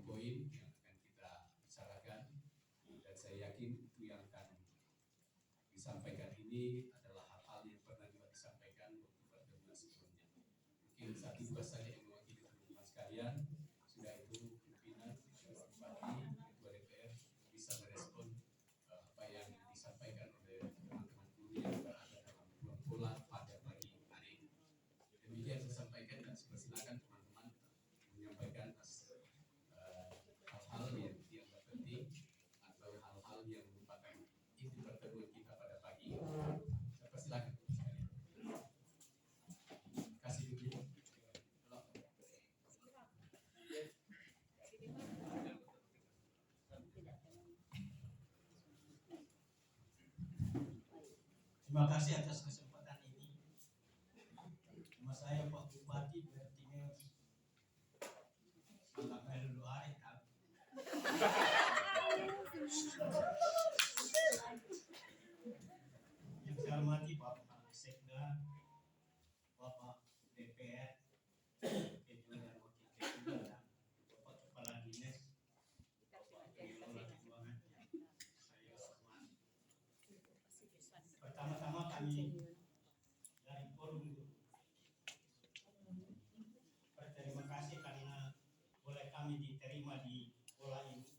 poin-poin yang akan kita bicarakan, dan saya yakin itu yang akan disampaikan ini adalah hal-hal yang pernah juga disampaikan waktu pertemuan sebelumnya. Mungkin satu dua saja yang mewakili teman-teman sekalian. Sudah itu pimpinan, Ketua Bupati, Ketua DPR bisa merespon apa yang disampaikan oleh teman-teman guru yang berada dalam ruang pola pada pagi hari ini. Demikian saya sampaikan, dan silakan teman-teman menyampaikan hal-hal yang dianggap penting atau hal-hal yang merupakan inti pertemuan kita pada pagi ini. Saya persilakan. Kasih dulu. Terima kasih atas kesempatan ini. Nama saya Pak Bupati Bertimeus. Sangat melu hari kan. Yang saya hormati Bapak Sekda, Bapak DPR, Ketua dan Wakil Ketua, dan Bapak Kepala Dinas, Bapak Pengelola Keuangan yang saya hormati. Pertama-tama kami dari Forum Guru berterima kasih karena boleh kami diterima di pola ini,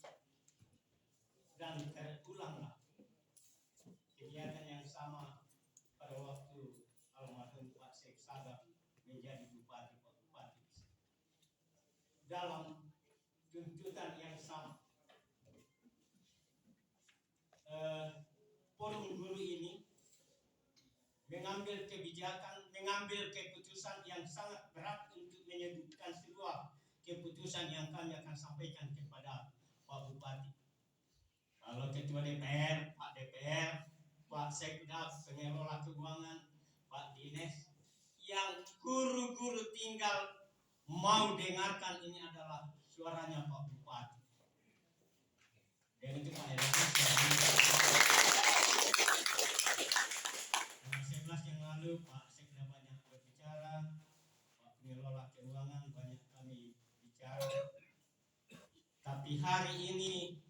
dan terulanglah kegiatan yang sama pada waktu almarhum Pak Syekh Sadap menjadi Bupati Pak Bupati dalam tuntutan yang sama. Forum Guru ini mengambil kebijakan, mengambil keputusan yang sangat berat untuk menyebutkan sebuah keputusan yang kami akan sampaikan kepada Pak Bupati. Kalau Ketua DPR, Pak DPR, Pak Sekda, Pengelola Keuangan, Pak Dinas, yang guru-guru tinggal mau dengarkan ini adalah suaranya Pak Bupati. Dan itu Pak Erlangga tanggal 11 yang lalu Pak Sekda banyak berbicara, Pak Pengelola Keuangan banyak kami bicara. Tapi hari ini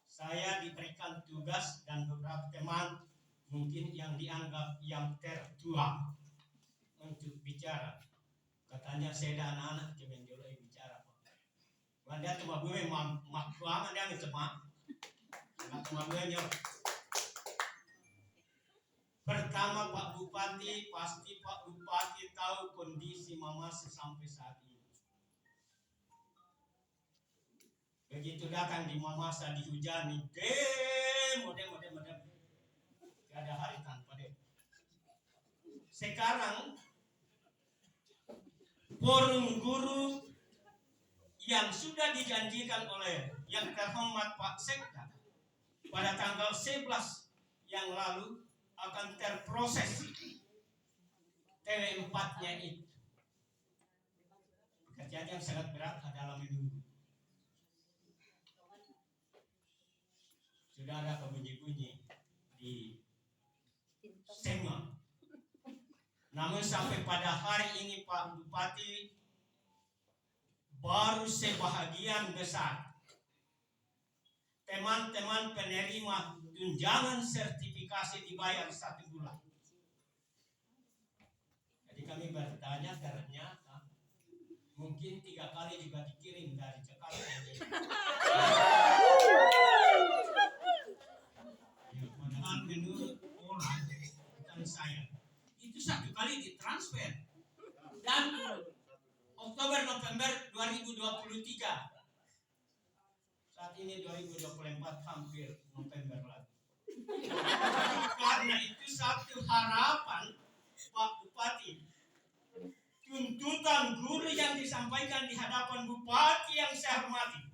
saya diberikan tugas dan beberapa teman mungkin yang dianggap yang tertua untuk bicara. Katanya saya dan anak-anak kemenjoloi bicara Pak. Dia cuma gue makluaman dia cuma gue. Pertama Pak Bupati, pasti Pak Bupati tahu kondisi Mamasa sampai saat ini. Begitu datang di Mamasa dihujani, demo. Gak ada hari tanpa demo. Sekarang Forum Guru yang sudah dijanjikan oleh yang terhormat Pak Sekda pada tanggal 11 yang lalu akan terproses TV4-nya itu. Pekerjaan yang sangat berat adalah menunggu. Sudah ada bunyi-bunyi di SEMA. Namun sampai pada hari ini Pak Bupati baru sebahagian besar teman-teman penerima tunjangan sertifikasi dibayar 1 bulan. Jadi kami bertanya, ternyata mungkin 3 kali juga dikirim dari Jakarta. Ya, padahal menurut orang, bukan saya, itu 1 kali ditransfer. Dan Oktober November 2023. Saat ini 2024 hampir November lagi. Karena itu satu harapan Pak Bupati. Tuntutan guru yang disampaikan di hadapan Bupati yang saya hormati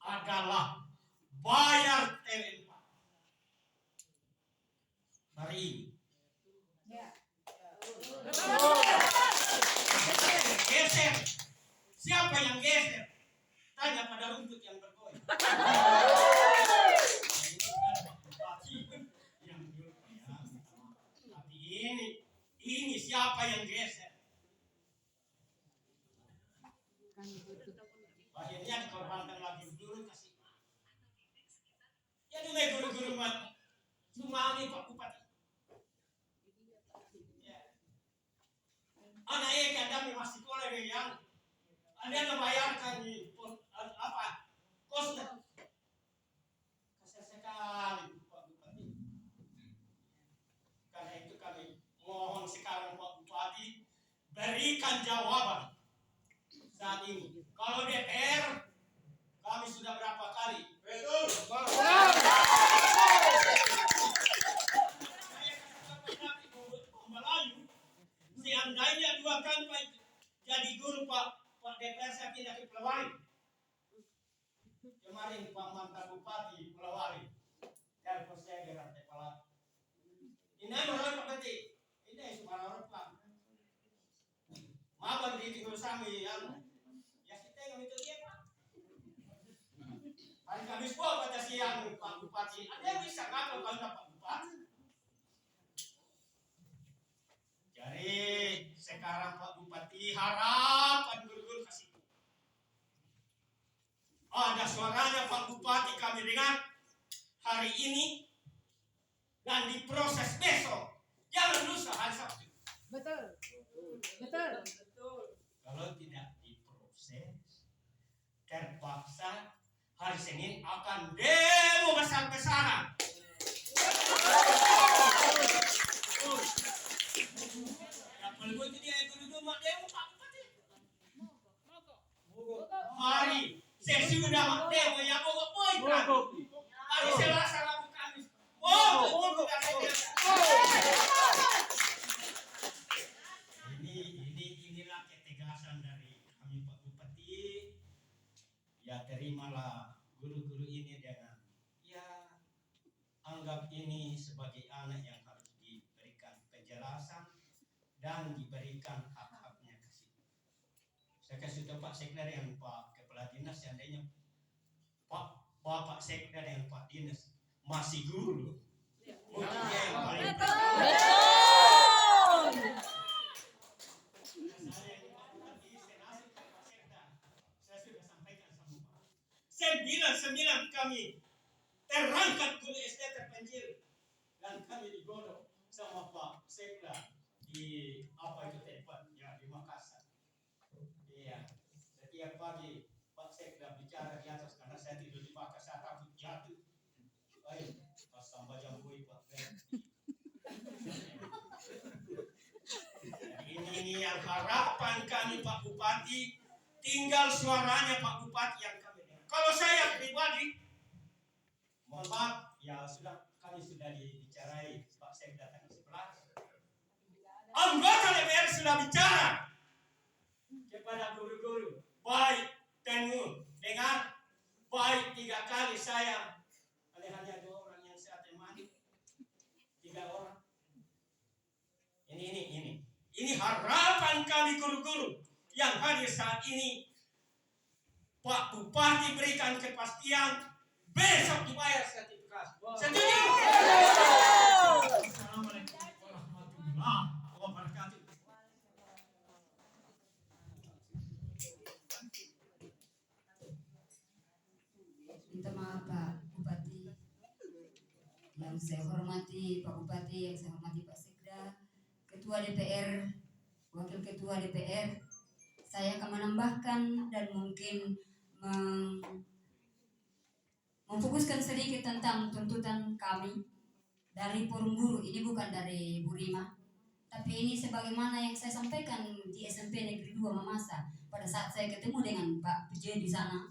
adalah bayar TV4 hari ini. Geser. Siapa yang geser? Tanya pada rumput yang bergoyang. Tapi ini siapa yang geser? Akhirnya dikorbankan lagi guru kasih. Ya dulu guru-guru mah cuma ini Pak Bupati. Ya. Anak kan kami masih sekolah yang ada membayarkan apa kosnya. Kasar sekali Pak Bupati. Karena itu kami mohon sekarang Pak Bupati berikan jawaban saat ini. Kalau DPR kami sudah berapa kali? Betul. Saya katakan Melayu, seandainya 2 kali Pak jadi guru Pak DPR saya pindah ke Pelawari. Kemarin Pak mantan Bupati Pelawari, telepon saya di rantai Pelawari. Ini orang Pak Beti, ini semua orang Pak. Maaf di guru kami yang ya kita yang itu dia Pak. Hari Kamis kata siang Pak Bupati, ada yang bisa ngapa kalau Pak Bupati? Jadi sekarang Pak Bupati harapan guru-guru kasih. Ada suaranya Pak Bupati kami dengar hari ini dan diproses besok. Jangan lusa hari Sabtu. Betul. Betul. Kalau tidak diproses, terpaksa hari Senin akan demo besar-besaran. Yang perlu itu dia guru-guru mak demo Pak Bupati. Hari sesudah mak demo yang mau poin kan. Hari Selasa Rabu Kamis. Inilah ketegasan dari kami Pak Bupati. Ya terimalah guru-guru ini dengan ya anggap ini sebagai anak yang harus diberikan penjelasan dan diberikan hak-haknya kasih. Saya kasih tahu Pak Sekda yang Pak Kepala Dinas seandainya Bapak Sekda yang Pak Dinas masih guru. Mungkin dia yang paling sembilan kami terangkat guru SD terpencil dan kami digodok sama Pak Sekda di apa itu tempat ya di Makassar. Iya, setiap pagi Pak Sekda bicara di atas karena saya tidur di Makassar takut jatuh. Ayo, pas tambah jambui Pak. Ini yang harapan kami Pak Bupati, tinggal suaranya Pak Bupati yang kami dengar. Kalau saya pribadi, mohon maaf, ya kami sudah dibicarain Pak Sekda tanggal 11. Anggota DPR sudah bicara kepada guru-guru, baik Tenu dengar, baik 3 kali saya, hanya 2 orang yang saya temani, 3 orang. Ini harapan kami guru-guru yang hadir saat ini. Pak Bupati berikan kepastian besok dibayar sertifikasi. Setuju? Assalamualaikum warahmatullahi wabarakatuh. Minta maaf Pak Bupati. Yang saya hormati Pak Bupati, yang saya hormati Pak Sekda, Ketua DPR, Wakil Ketua DPR. Saya akan menambahkan dan mungkin memfokuskan sedikit tentang tuntutan kami dari Forum Guru. Ini bukan dari Bu Rima, tapi ini sebagaimana yang saya sampaikan di SMP Negeri 2 Mamasa pada saat saya ketemu dengan Pak PJ di sana,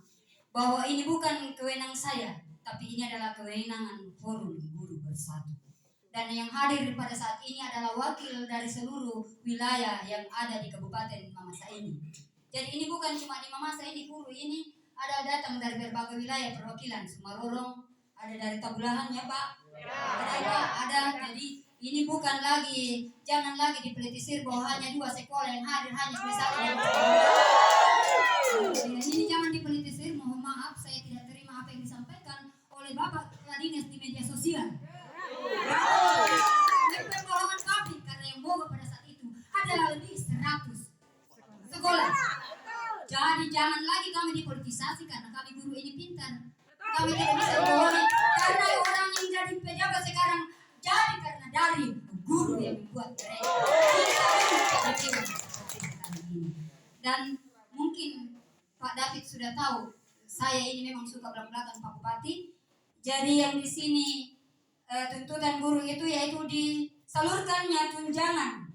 bahwa ini bukan kewenangan saya, tapi ini adalah kewenangan Forum Guru Bersatu. Dan yang hadir pada saat ini adalah wakil dari seluruh wilayah yang ada di Kabupaten Mamasa ini. Jadi ini bukan cuma di Mamasa ini guru, ini ada datang dari berbagai wilayah perwakilan, Sumarorong, ada dari Tabulahan ya Pak? Ada. Jadi ini bukan lagi, jangan lagi dipolitisir bahwa hanya 2 sekolah yang hadir, hanya misalnya. Ini jangan dipolitisir, mohon maaf saya tidak terima apa yang disampaikan oleh Bapak Kepala Dinas di media sosial. Ini pembohongan kami karena yang bohong pada saat itu adalah lebih 100 sekolah. Jadi jangan lagi kami dipolitisasi karena kami guru ini pintar. Kami tidak bisa bohongi karena orang yang jadi pejabat sekarang jadi karena dari guru yang membuat mereka. Dan mungkin Pak David sudah tahu, saya ini memang suka belak-belakan Pak Bupati. Jadi yang di sini tuntutan guru itu yaitu disalurkannya tunjangan,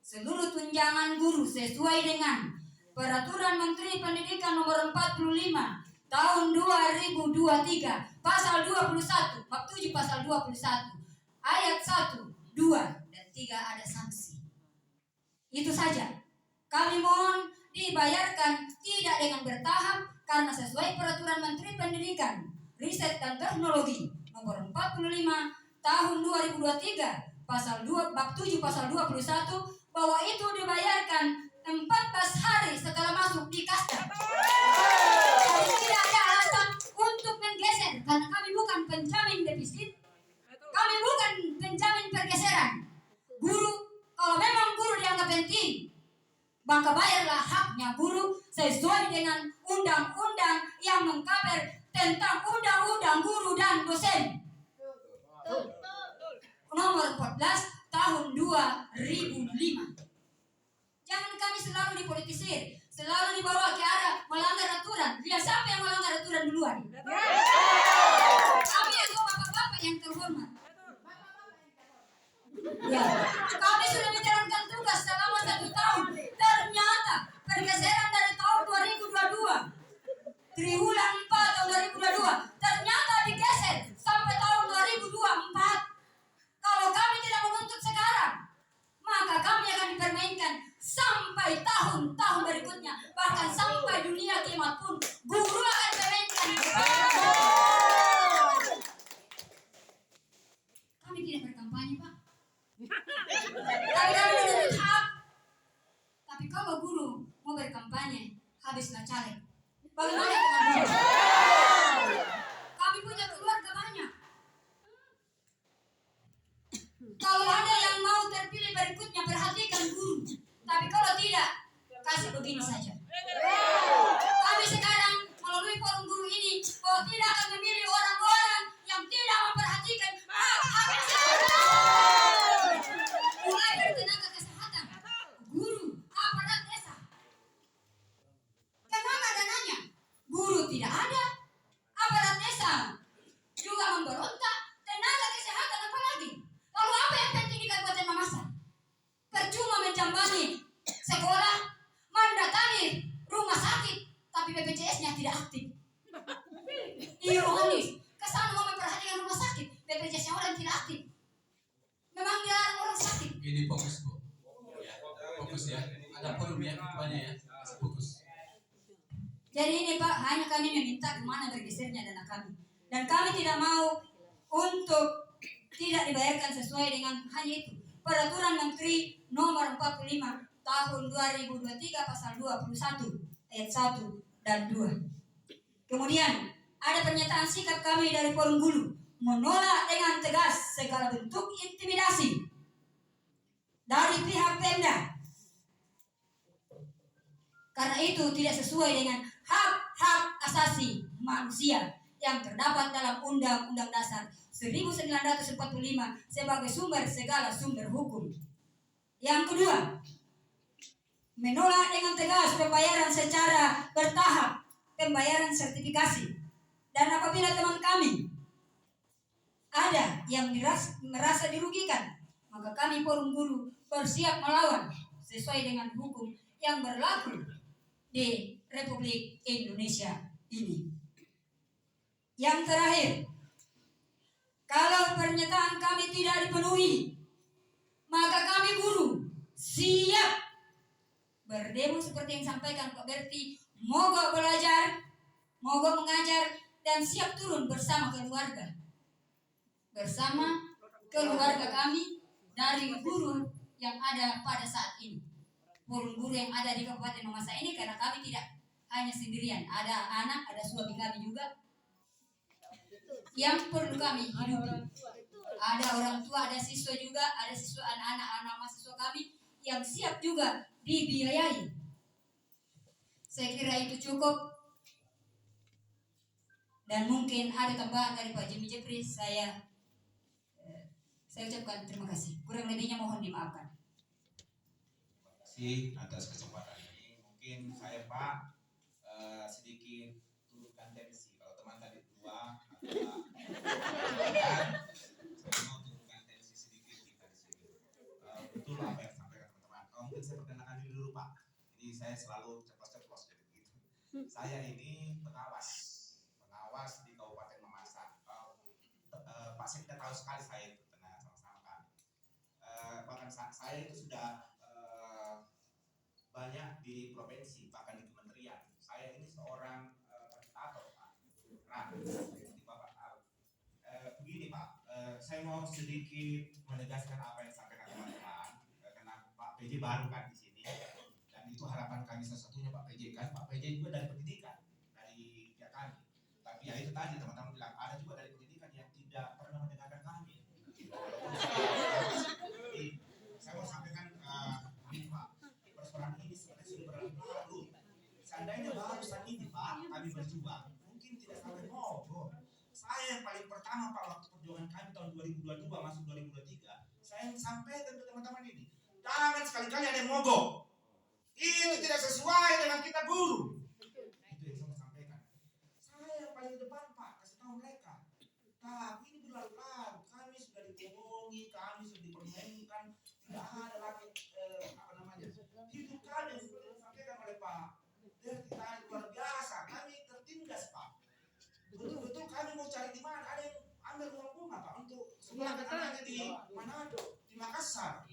seluruh tunjangan guru sesuai dengan Peraturan Menteri Pendidikan Nomor 45 Tahun 2023 Pasal 21 Bab 7 Pasal 21 Ayat 1, 2, dan 3 ada sanksi. Itu saja. Kami mohon dibayarkan tidak dengan bertahap karena sesuai Peraturan Menteri Pendidikan, Riset dan Teknologi Nomor 45 Tahun 2023 Pasal 2 Bab 7 Pasal 21 bahwa itu dibayarkan 14 hari setelah masuk di kasta. Jadi tidak ada alasan untuk menggeser karena kami bukan penjamin defisit, kami bukan penjamin pergeseran. Guru, kalau memang guru dianggap penting, maka bayarlah haknya guru sesuai dengan undang-undang yang mengcover tentang undang-undang guru dan dosen. Nomor 14 tahun 2005. Jangan kami selalu dipolitisir, selalu dibawa ke arah melanggar aturan. Lihat siapa yang melanggar aturan duluan. Kami itu bapak-bapak yang terhormat. Ya, kami sudah menjalankan tugas selama 1 tahun. Ternyata pergeseran dari tahun 2022, triwulan 4 tahun 2022, ternyata digeser sampai tahun 2024. Kalau kami tidak menuntut sekarang, maka kami akan dipermainkan sampai tahun-tahun berikutnya, bahkan sampai dunia kiamat pun guru akan dipermainkan. Kami tidak berkampanye, Pak. Kami menuntut hak. Tapi kalau guru mau berkampanye, habislah caleg. Bagaimana dengan guru? Kami punya keluarga banyak. Kalau ada yang mau terpilih berikutnya, perhatikan guru. Tapi kalau tidak, kasih begini saja. Kami sekarang melalui forum guru ini, kalau tidak akan memilih orang-orang yang tidak memperhatikan hak-hak mulai dari tenaga kesehatan, guru, aparat desa. Kemana dananya? Guru tidak ada, aparat desa juga memberontak, tenaga kesehatan apalagi. Lalu apa yang penting di Kabupaten Mamasa? Percuma menjambangi sekolah, mendatangi rumah sakit, tapi BPJS-nya tidak aktif. Ironis, kesana mau memperhatikan rumah sakit, BPJS-nya orang tidak aktif. Memang dia orang sakit. Ini fokus Bu. Ya, fokus ya. Ada forum ya, ketuanya ya. Fokus. Jadi ini Pak, hanya kami meminta kemana bergesernya dana kami. Dan kami tidak mau untuk tidak dibayarkan sesuai dengan hanya itu. Peraturan Menteri Nomor 45 Tahun 2023 Pasal 21 Ayat 1 dan 2. Kemudian ada pernyataan sikap kami dari Forum Guru menolak dengan tegas segala bentuk intimidasi dari pihak Pemda. Karena itu tidak sesuai dengan hak-hak asasi manusia yang terdapat dalam Undang-Undang Dasar 1945 sebagai sumber segala sumber hukum. Yang kedua, menolak dengan tegas pembayaran secara bertahap, pembayaran sertifikasi. Dan apabila teman kami ada yang merasa dirugikan, maka kami Forum Guru bersiap melawan sesuai dengan hukum yang berlaku di Republik Indonesia ini. Yang terakhir, kalau pernyataan kami tidak dipenuhi, maka kami guru siap berdemo seperti yang disampaikan Pak Berti, mogok belajar, mogok mengajar, dan siap turun bersama keluarga. Bersama keluarga kami dari guru yang ada pada saat ini. Forum guru yang ada di Kabupaten Mamasa ini, karena kami tidak hanya sendirian. Ada anak, ada suami kami juga yang perlu kami hidupi. Ada orang tua, ada siswa juga, ada siswa anak-anak mahasiswa kami yang siap juga dibiayai. Saya kira itu cukup. Dan mungkin ada tambahan dari Pak Jimmy Jepri. Saya ucapkan terima kasih. Kurang lebihnya mohon dimaafkan. Terima kasih atas kesempatan ini. Mungkin saya Pak sedikit turunkan tensi. Kalau teman tadi dua, saya mau turunkan tensi sedikit kita di sini. Betul apa yang disampaikan teman-teman. Mungkin saya perkenalkan diri dulu Pak. Ini saya selalu ceplos-ceplos jadi begitu. Saya ini pengawas di Kabupaten Mamasa. Pak Sekda tahu sekali saya itu tenang sama-sama kami. Bahkan saya itu sudah banyak di provinsi, bahkan di kementerian. Saya ini seorang fasilitator Pak. Jadi Bapak tahu. Begini Pak, saya mau sedikit menegaskan apa yang disampaikan teman-teman. Karena Pak PJ baru kan di sini, dan itu harapan kami salah satunya Pak PJ kan. Pak PJ juga dari pendidikan, dari pihak kami. Tapi ya itu tadi teman-teman bilang ada juga dari pendidikan yang tidak pernah mendengarkan kami. Jadi saya mau sampaikan ini Pak, persoalan ini sebenarnya sudah berlalu. Seandainya barusan ini Pak kami berjuang, mungkin tidak sampai mogok. Saya yang paling pertama Pak waktu perjuangan kami tahun 2022 masuk 2023, saya sampaikan ke teman-teman ini, jangan sekali-kali ada yang mogok. Ini tidak sesuai dengan kita guru. Itu yang saya mau sampaikan. Saya yang paling depan Pak, kasih tahu mereka. Tapi ini berlalu-lalu, kami sudah dibohongi, kami sudah dipermainkan, tidak ada lagi hidup kami yang seperti disampaikan oleh Pak. Dan kita luar biasa, kami tertindas Pak. Betul-betul kami mau cari di mana, ada yang ambil uang bunga Pak untuk sekolah anaknya di Manado, di Makassar.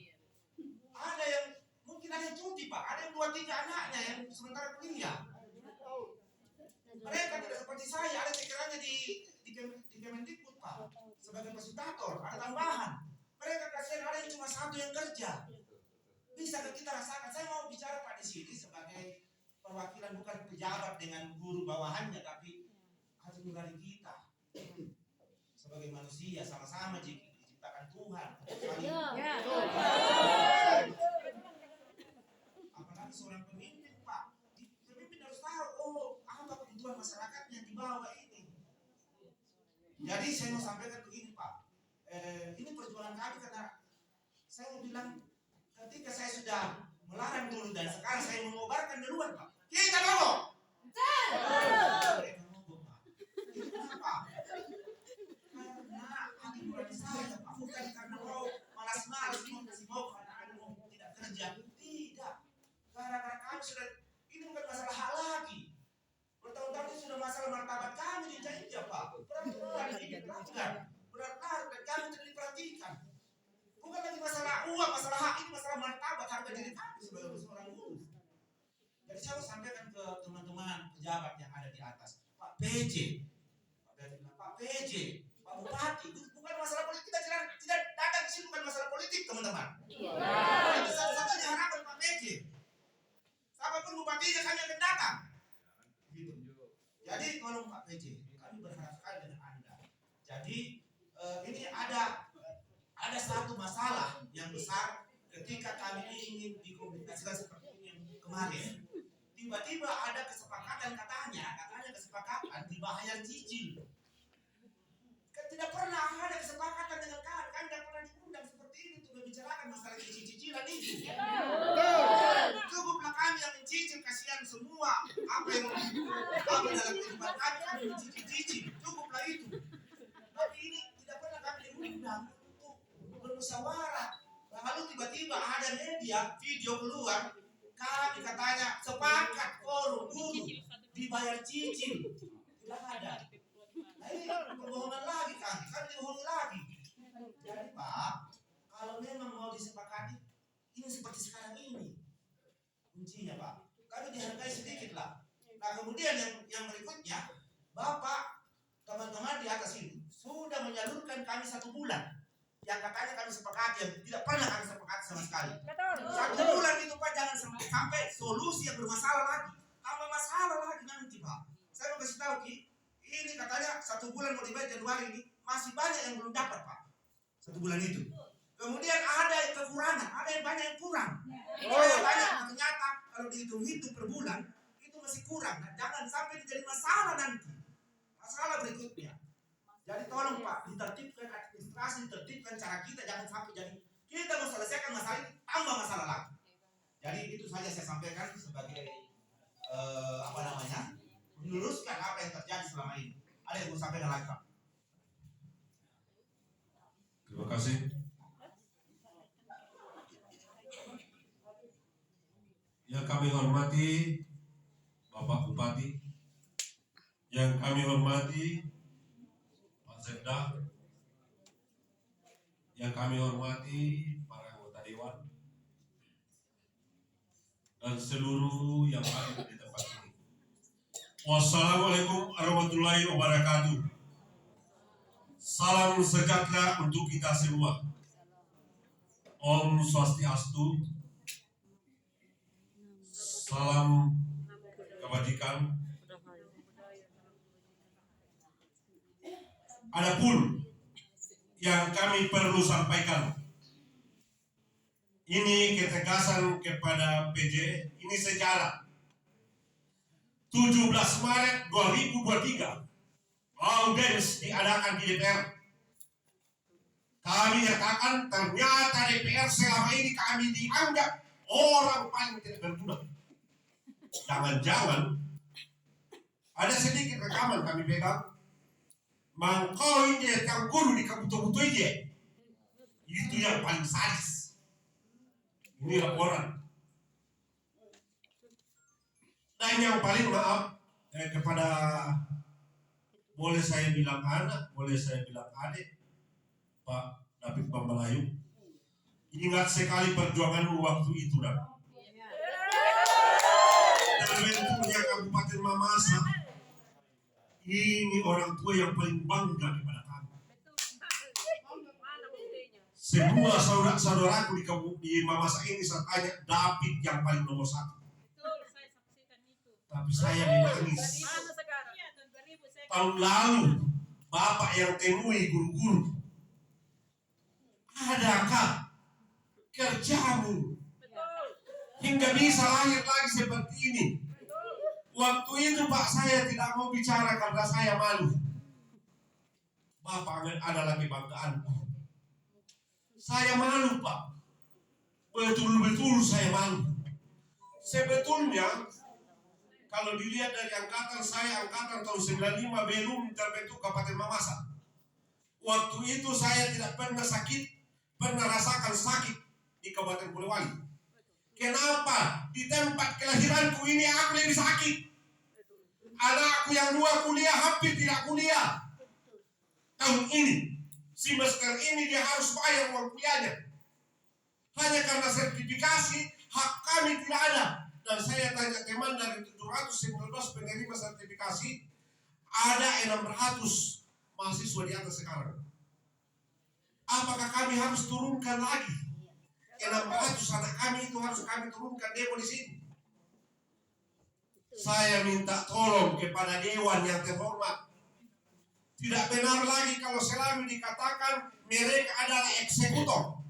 Ada yang mungkin ada yang cuti Pak, ada yang 2-3 anaknya yang sementara kuliah. Mereka tidak seperti saya, ada pikirannya di Kemendikbud Pak, sebagai fasilitator, ada tambahan. Mereka kasihan ada yang cuma satu yang kerja. Bisa kita rasakan. Saya mau bicara Pak di sini sebagai perwakilan bukan pejabat dengan guru bawahannya, tapi hati nurani kita sebagai manusia sama-sama diciptakan Tuhan. Apalagi seorang pemimpin Pak, pemimpin harus tahu apa kebutuhan masyarakatnya di bawah ini. Jadi saya mau sampaikan begini Pak, ini perjuangan kami karena saya mau bilang ketika saya sudah melarang dulu dan sekarang saya mengobarkan duluan Pak. Kita mogok. Mereka mogok Pak. Itu kenapa? Karena hati nurani saya Pak, bukan karena mau malas-malas mau kasih mogok anak-anak mau tidak kerja. Tidak. Gara-gara kami sudah, ini bukan masalah hak lagi. Bertahun-tahun ini sudah masalah martabat kami diinjak-injak Pak. Berat-berat dilanggar, berat-berat dan kami tidak diperhatikan. Bukan lagi masalah uang, masalah hak, ini masalah martabat harga diri kami sebagai seorang guru. Jadi saya mau sampaikan ke teman-teman pejabat yang ada di atas, Pak PJ, Pak PJ, Pak Bupati, bukan masalah politik, kita tidak datang ke sini bukan masalah politik teman-teman. Itu satu-satunya harapan Pak PJ. Siapapun bupatinya kami akan datang. Gitu. Jadi kalau Pak PJ, kami berharap sekali dengan Anda. Jadi ini ada satu masalah yang besar ketika kami ingin dikomunikasikan seperti ini yang kemarin. Tiba-tiba ada kesepakatan katanya kesepakatan dibayar cicil. Tidak pernah ada kesepakatan dengan kami tidak pernah diundang seperti ini untuk membicarakan masalah cicil-cicilan itu. Cukuplah kami yang mencicil, kasihan semua apa dalam kehidupan kami mencicil-cicil, cukuplah itu. Tapi ini tidak pernah kami diundang untuk bermusyawarah. Lalu tiba-tiba ada media video keluar, kami katanya sepakat forum guru dibayar cicil. Tidak ada. Nah ini pembohongan lagi kami dibohongi lagi. Jadi Pak, kalau memang mau disepakati, ini seperti sekarang ini kuncinya Pak. Kami dihargai sedikit lah. Nah kemudian yang berikutnya, Bapak, teman-teman di atas ini sudah menyalurkan kami 1 bulan. Yang katanya kami sepakati, yang tidak pernah kami sepakati sama sekali. 1 bulan itu Pak, jangan sampai solusi yang bermasalah lagi. Tambah masalah lagi nanti Pak. Saya mau kasih tahu Ki, ini katanya 1 bulan mau dibayar Januari ini, masih banyak yang belum dapat Pak. 1 bulan itu. Kemudian ada yang kekurangan, ada yang banyak yang kurang. Banyak ternyata kalau dihitung-hitung per bulan itu masih kurang. Nah, jangan sampai jadi masalah nanti. Masalah berikutnya. Jadi tolong Pak, ditertibkan administrasi, ditertibkan cara kita, jangan sampai jadi kita mau selesaikan masalah ini tambah masalah lagi. Jadi itu saja saya sampaikan sebagai meluruskan apa yang terjadi selama ini. Ada yang mau sampaikan lagi Pak? Terima kasih. Yang kami hormati Bapak Bupati, yang kami hormati Pak Sekda, yang kami hormati para anggota Dewan, dan seluruh yang hadir di tempat ini. Wassalamualaikum warahmatullahi wabarakatuh. Salam sejahtera untuk kita semua. Om Swastiastu. Salam kebajikan. Adapun yang kami perlu sampaikan, ini ketegasan kepada PJ, ini sejarah. 17 Maret 2023 audiens diadakan di DPR. Kami nyatakan ternyata DPR selama ini kami dianggap orang paling tidak berguna. Jangan-jangan ada sedikit rekaman kami pegang, mangkau ini yang guru di kabuto-buto ini, itu yang paling sadis. Ini laporan. Dan yang paling maaf kepada, boleh saya bilang anak, boleh saya bilang adik, Pak David Bambalayu, ingat sekali perjuanganmu waktu itu, dan bentuknya Kabupaten Mamasa, ini orang tua yang paling bangga kepada kami. Semua saudara-saudaraku di Mamasa ini saya tanya, David yang paling nomor 1. Tapi saya menangis. Tahun lalu Bapak yang temui guru-guru, adakah kerjamu hingga bisa lahir lagi seperti ini? Waktu itu Pak, saya tidak mau bicara karena saya malu. Bapak adalah kebanggaanku. Saya malu Pak, betul-betul saya malu. Sebetulnya kalau dilihat dari angkatan saya, angkatan tahun 95 belum terbentuk Kabupaten Mamasa. Waktu itu saya tidak pernah rasakan sakit di Kabupaten Polewali. Kenapa? Di tempat kelahiranku ini aku lebih sakit. Anakku yang 2 kuliah hampir tidak kuliah. Tahun ini, semester ini dia harus bayar uang kuliahnya. Hanya karena sertifikasi, hak kami tidak ada. Dan saya tanya teman dari 719 penerima sertifikasi, ada 600 mahasiswa di atas sekarang. Apakah kami harus turunkan lagi? 600 anak kami itu harus kami turunkan demo di sini. Saya minta tolong kepada Dewan yang terhormat. Tidak benar lagi kalau selalu dikatakan mereka adalah eksekutor.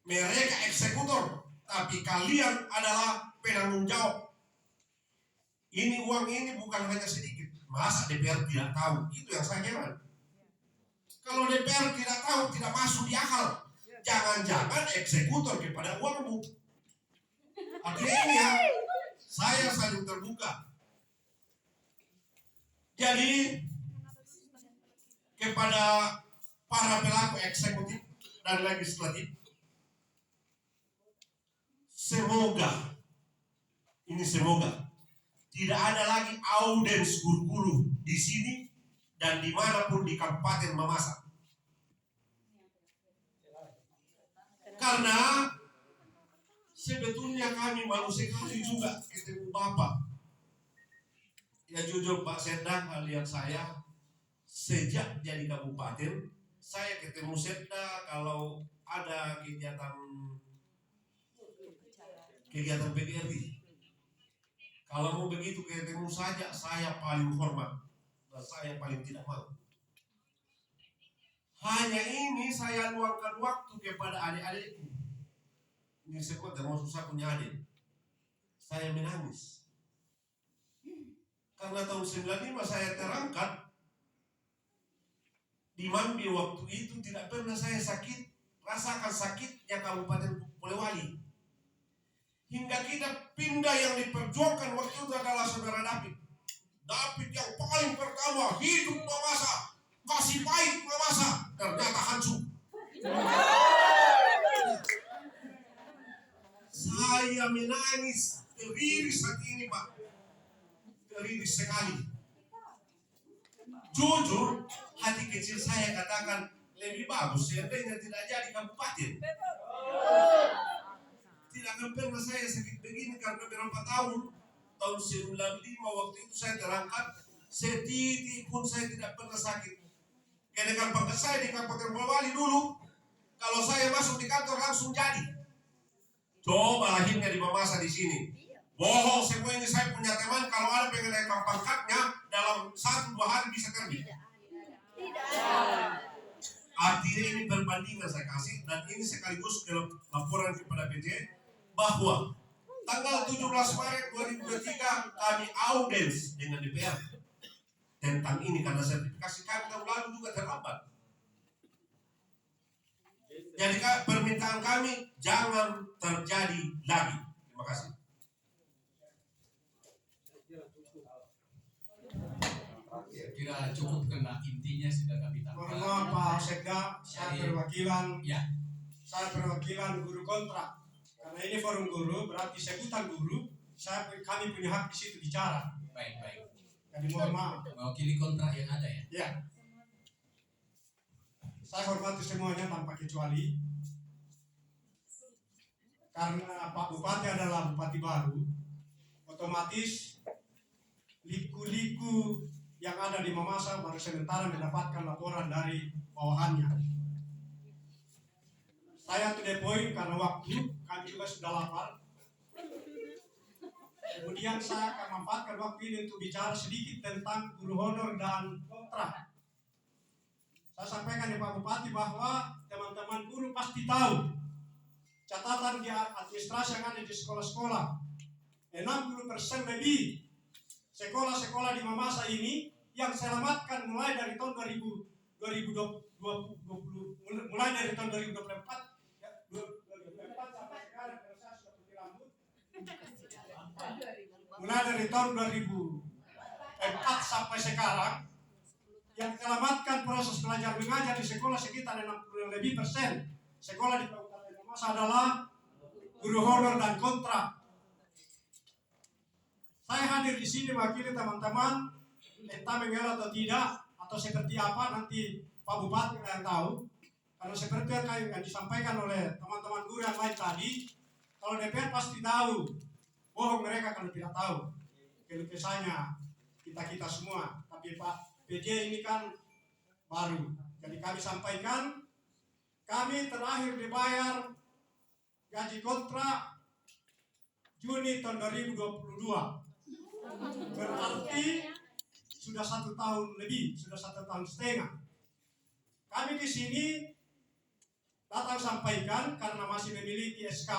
Mereka eksekutor, tapi kalian adalah penanggung jawab. Ini uang ini bukan hanya sedikit. Masa DPR tidak tahu? Itu yang saya heran. Kalau DPR tidak tahu, tidak masuk di akal. Jangan-jangan eksekutor kepada uangmu. Akhirnya saya saling terbuka. Jadi kepada para pelaku eksekutif dan legislatif, semoga tidak ada lagi audiens guru-guru di sini dan dimanapun di Kabupaten Mamasa. Karena sebetulnya kami malu sekali juga ketemu Bapak. Ya jujur Pak Sekda, kalian saya sejak jadi kabupaten, saya ketemu Sekda kalau ada kegiatan PGRI. Kalau mau begitu ketemu saja, saya paling hormat dan saya paling tidak mau. Hanya ini saya luangkan waktu kepada adik-adikku. Ini semua termasuk saya punya adik. saya menangis. Karena tahun 95 saya terangkat di Mambi, waktu itu tidak pernah saya rasakan sakitnya Kabupaten Polewali. Hingga kita pindah, yang diperjuangkan waktu itu adalah saudara David. David yang paling pertama hidup Mamasa, kasih baik Mamasa, ternyata hancur. Saya menangis, teriris saat ini Pak, teriris sekali. Jujur, hati kecil saya katakan lebih bagus seandainya tidak jadi kabupaten. Tidak akan pernah saya sakit begini karena berapa tahun 95 waktu itu saya terangkat, setitik pun saya tidak pernah sakit. Dengan pangkat saya di Kabupaten Polewali dulu, kalau saya masuk di kantor langsung jadi. Coba lahirnya di Mamasa di sini. Bohong semua ini, saya punya teman kalau ada pengen naikkan pangkatnya dalam 1-2 hari bisa terbit. Artinya ini perbandingan saya kasih, dan ini sekaligus dalam laporan kepada PJ bahwa tanggal 17 Maret 2023 kami audiens dengan DPR tentang ini karena sertifikasi kami tahun lalu juga terlambat. Jadi permintaan kami jangan terjadi lagi. Terima kasih. Kira cukup karena intinya sudah kami Mohon tangkap. maaf Pak Sekda, saya perwakilan guru kontrak. Karena ini forum guru, berarti sebutan guru, kami punya hak di situ bicara. Baik. Jadi mohon maaf. Mewakili kontrak yang ada ya. Ya. Saya hormati semuanya tanpa kecuali. Karena Pak Bupati adalah bupati baru, otomatis liku-liku yang ada di Mamasa baru sementara mendapatkan laporan dari bawahannya. Saya to the point karena waktu kami juga sudah lapar. Kemudian saya akan manfaatkan waktu ini untuk bicara sedikit tentang guru honor dan kontrak. Saya sampaikan di Pak Bupati bahwa teman-teman guru pasti tahu catatan di administrasi yang ada di sekolah-sekolah. 60% lebih sekolah-sekolah di Mamasa ini yang selamatkan mulai dari tahun 2024 mulai dari tahun 2024 sampai sekarang, kalau saya sudah putih rambut, mulai dari tahun 2004 sampai sekarang yang selamatkan proses belajar mengajar di sekolah sekitar 60 lebih persen sekolah di Kabupaten Mamasa adalah guru honor dan kontrak. Saya hadir di sini mewakili teman-teman, entah mengelak atau tidak, atau seperti apa nanti Pak Bupati yang tahu. Karena seperti yang disampaikan oleh teman-teman guru yang lain tadi, kalau DPR pasti tahu, bohong mereka kalau tidak tahu. Keluh kesahnya kita semua. Tapi Pak PJ ini kan baru. Jadi kami sampaikan, kami terakhir dibayar gaji kontrak Juni tahun 2022. Berarti sudah 1 tahun lebih, sudah 1 tahun setengah. Kami di sini datang sampaikan karena masih memiliki SK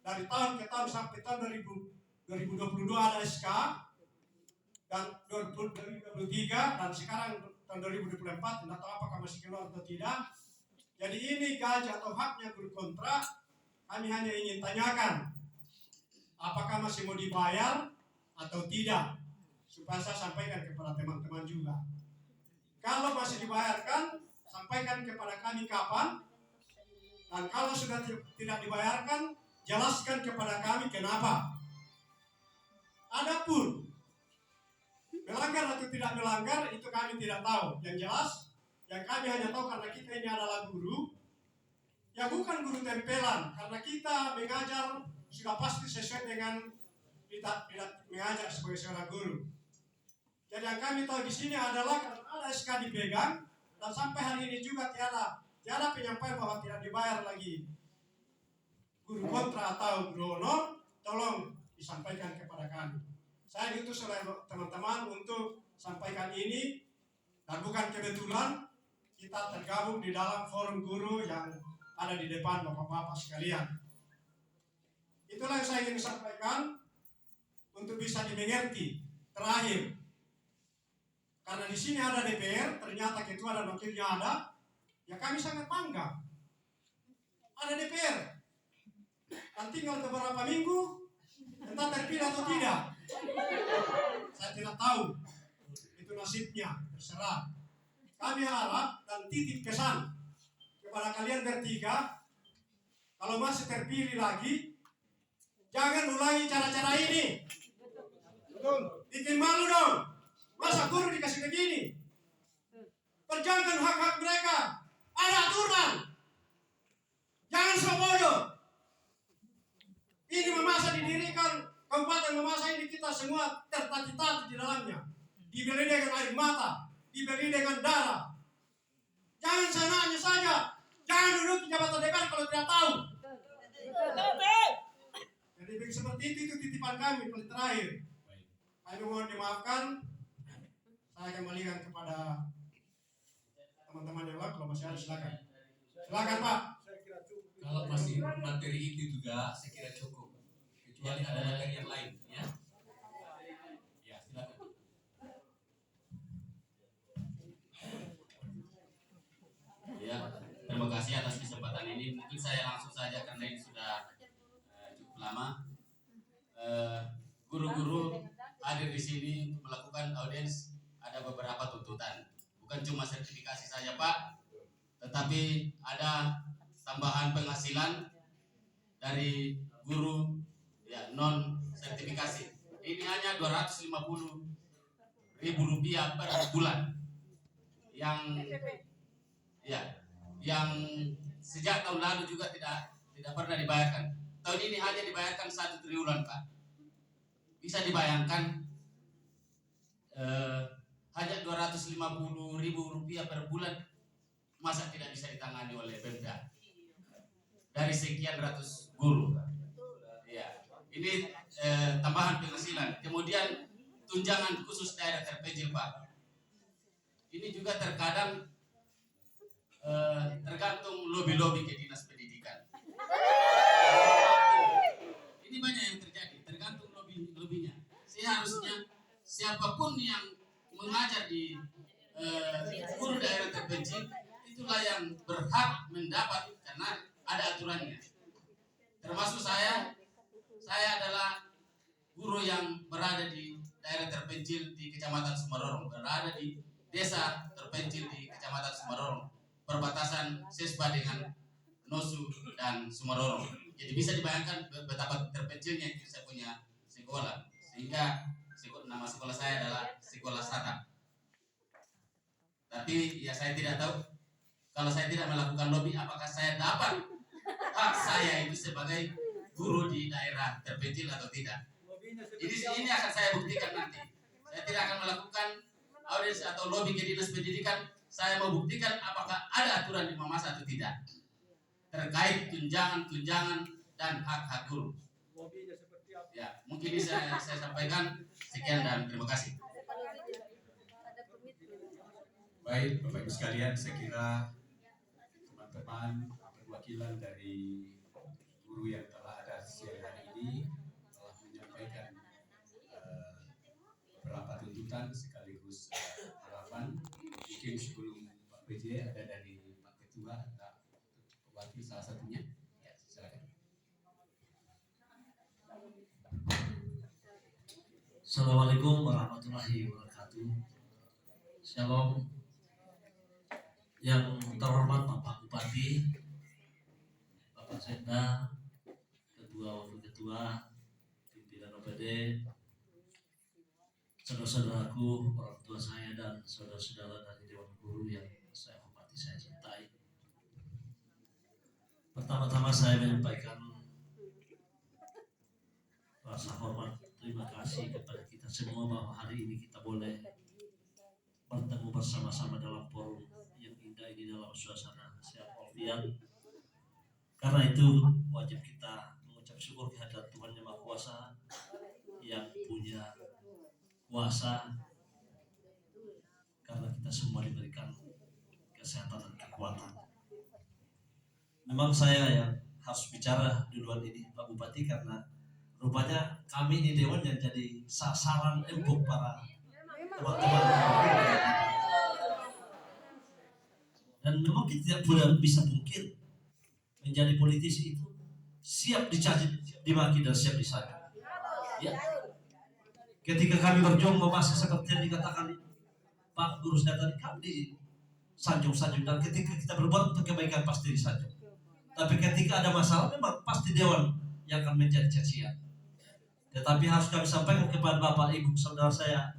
dari tahun ke tahun sampai tahun 2022 ada SK dan 2023 dan sekarang tahun 2024 tidak tahu apakah masih keluar atau tidak. Jadi ini gaji atau haknya guru kontrak, kami hanya ingin tanyakan apakah masih mau dibayar atau tidak, supaya saya sampaikan kepada teman-teman juga. Kalau masih dibayarkan, sampaikan kepada kami kapan, dan kalau sudah tidak dibayarkan, jelaskan kepada kami kenapa. Adapun melanggar atau tidak melanggar itu kami tidak tahu. Yang jelas, yang kami hanya tahu karena kita ini adalah guru, ya bukan guru tempelan, karena kita mengajar sudah pasti sesuai dengan kita mengajar sebagai seorang guru. Jadi yang kami tahu di sini adalah karena ada SK dipegang dan sampai hari ini juga tiada penyampaian bahwa tidak dibayar lagi guru kontra atau guru honor, tolong disampaikan kepada kami. Saya diutus oleh teman-teman untuk sampaikan ini dan bukan kebetulan kita tergabung di dalam forum guru yang ada di depan bapak-bapak sekalian. Itulah yang saya ingin sampaikan. bisa dimengerti. Terakhir, karena di sini ada DPR, ternyata ketua dan wakilnya ada, ya kami sangat bangga. Ada DPR. Dan tinggal beberapa minggu, entah terpilih atau tidak. Saya tidak tahu. Itu nasibnya, terserah. Kami harap dan titip pesan kepada kalian bertiga, kalau masih terpilih lagi, jangan ulangi cara-cara ini. Bikin malu dong. Masa guru dikasih begini? Perjuangkan hak-hak mereka. Ada aturan. Jangan sok bodoh. Ini Mamasa didirikan, Kabupaten Mamasa ini kita semua tertati-tati di dalamnya. Diberi dengan air mata, diberi dengan darah. Jangan sananya saja. Jangan duduk di jabatan DPR kalau tidak tahu. Jadi seperti itu titipan kami paling terakhir. Kami mohon dimaafkan. Saya kembalikan kepada teman-teman yang lain. Kalau masih ada silakan. Silakan Pak. Kalau masih materi itu juga saya kira cukup. Kecuali ada materi yang lain, ya. Ya, silakan. Ya, terima kasih atas kesempatan ini. Mungkin saya langsung saja karena ini sudah cukup lama. Guru-guru hadir di sini untuk melakukan audiens. Ada beberapa tuntutan, bukan cuma sertifikasi saja Pak, tetapi ada tambahan penghasilan dari guru ya non sertifikasi. Ini hanya 250.000 rupiah per bulan yang sejak tahun lalu juga tidak pernah dibayarkan. Tahun ini hanya dibayarkan 1 triwulan Pak. Bisa dibayangkan hanya 250.000 rupiah per bulan, masa tidak bisa ditangani oleh Pemda dari sekian ratus guru. Ya, ini tambahan penghasilan. Kemudian tunjangan khusus daerah terpencil Pak. Ini juga terkadang tergantung lobi-lobi ke dinas pendidikan. Ini banyak yang terjadi, tergantung lobinya. Seharusnya siapapun yang mengajar di guru daerah terpencil itulah yang berhak mendapat karena ada aturannya. Termasuk saya adalah guru yang berada di daerah terpencil di Kecamatan Sumarorong, berada di desa terpencil di Kecamatan Sumarorong, perbatasan Sesba dengan Nosu dan Sumarorong. Jadi bisa dibayangkan betapa terpencilnya itu saya punya sekolah, sehingga nama sekolah saya adalah Sekolah Sata. Tapi ya saya tidak tahu kalau saya tidak melakukan lobby apakah saya dapat hak saya itu sebagai guru di daerah terpencil atau tidak. Ini akan saya buktikan nanti. Saya tidak akan melakukan audiens atau lobby ke dinas pendidikan. Saya mau buktikan apakah ada aturan di Mamasa atau tidak terkait tunjangan dan hak-hak guru. Ya, mungkin ini saya sampaikan. Sekian dan terima kasih. Baik, Bapak Ibu sekalian, saya kira teman-teman perwakilan dari guru yang telah ada siang hari ini telah menyampaikan beberapa tuntutan sekaligus harapan. Mungkin sebelum Pak PJ ada dari Pak Ketua, ada wakil salah satunya. Ya, silakan. Assalamualaikum warahmatullahi wabarakatuh. Shalom. Yang terhormat Bapak Bupati, Bapak Sekda, Ketua Wakil Ketua, pimpinan OPD, saudara-saudaraku, orang tua saya dan saudara-saudara dari Dewan Guru yang saya hormati, saya cintai. Pertama-tama saya menyampaikan rasa hormat, terima kasih kepada kita semua bahwa hari ini kita boleh bertemu bersama-sama dalam forum yang indah ini dalam suasana sehat walafiat. Karena itu wajib kita mengucap syukur kehadirat Tuhan Yang Maha Kuasa yang punya kuasa, karena kita semua diberikan kesehatan dan kekuatan. Memang saya yang harus bicara duluan ini Pak Bupati, karena Rupanya kami di Dewan yang jadi sasaran empuk para teman-teman. Dan memang kita tidak bisa pungkir menjadi politisi itu siap dicaci, dimaki dan siap disanjung. Ya. Ketika kami berjuang membahas seperti yang dikatakan Pak Guru saya tadi, kami disanjung-sanjung, dan ketika kita berbuat untuk kebaikan pasti disanjung. Tapi ketika ada masalah memang pasti Dewan yang akan menjadi cacian. Tetapi harus kami sampaikan kepada Bapak Ibu saudara saya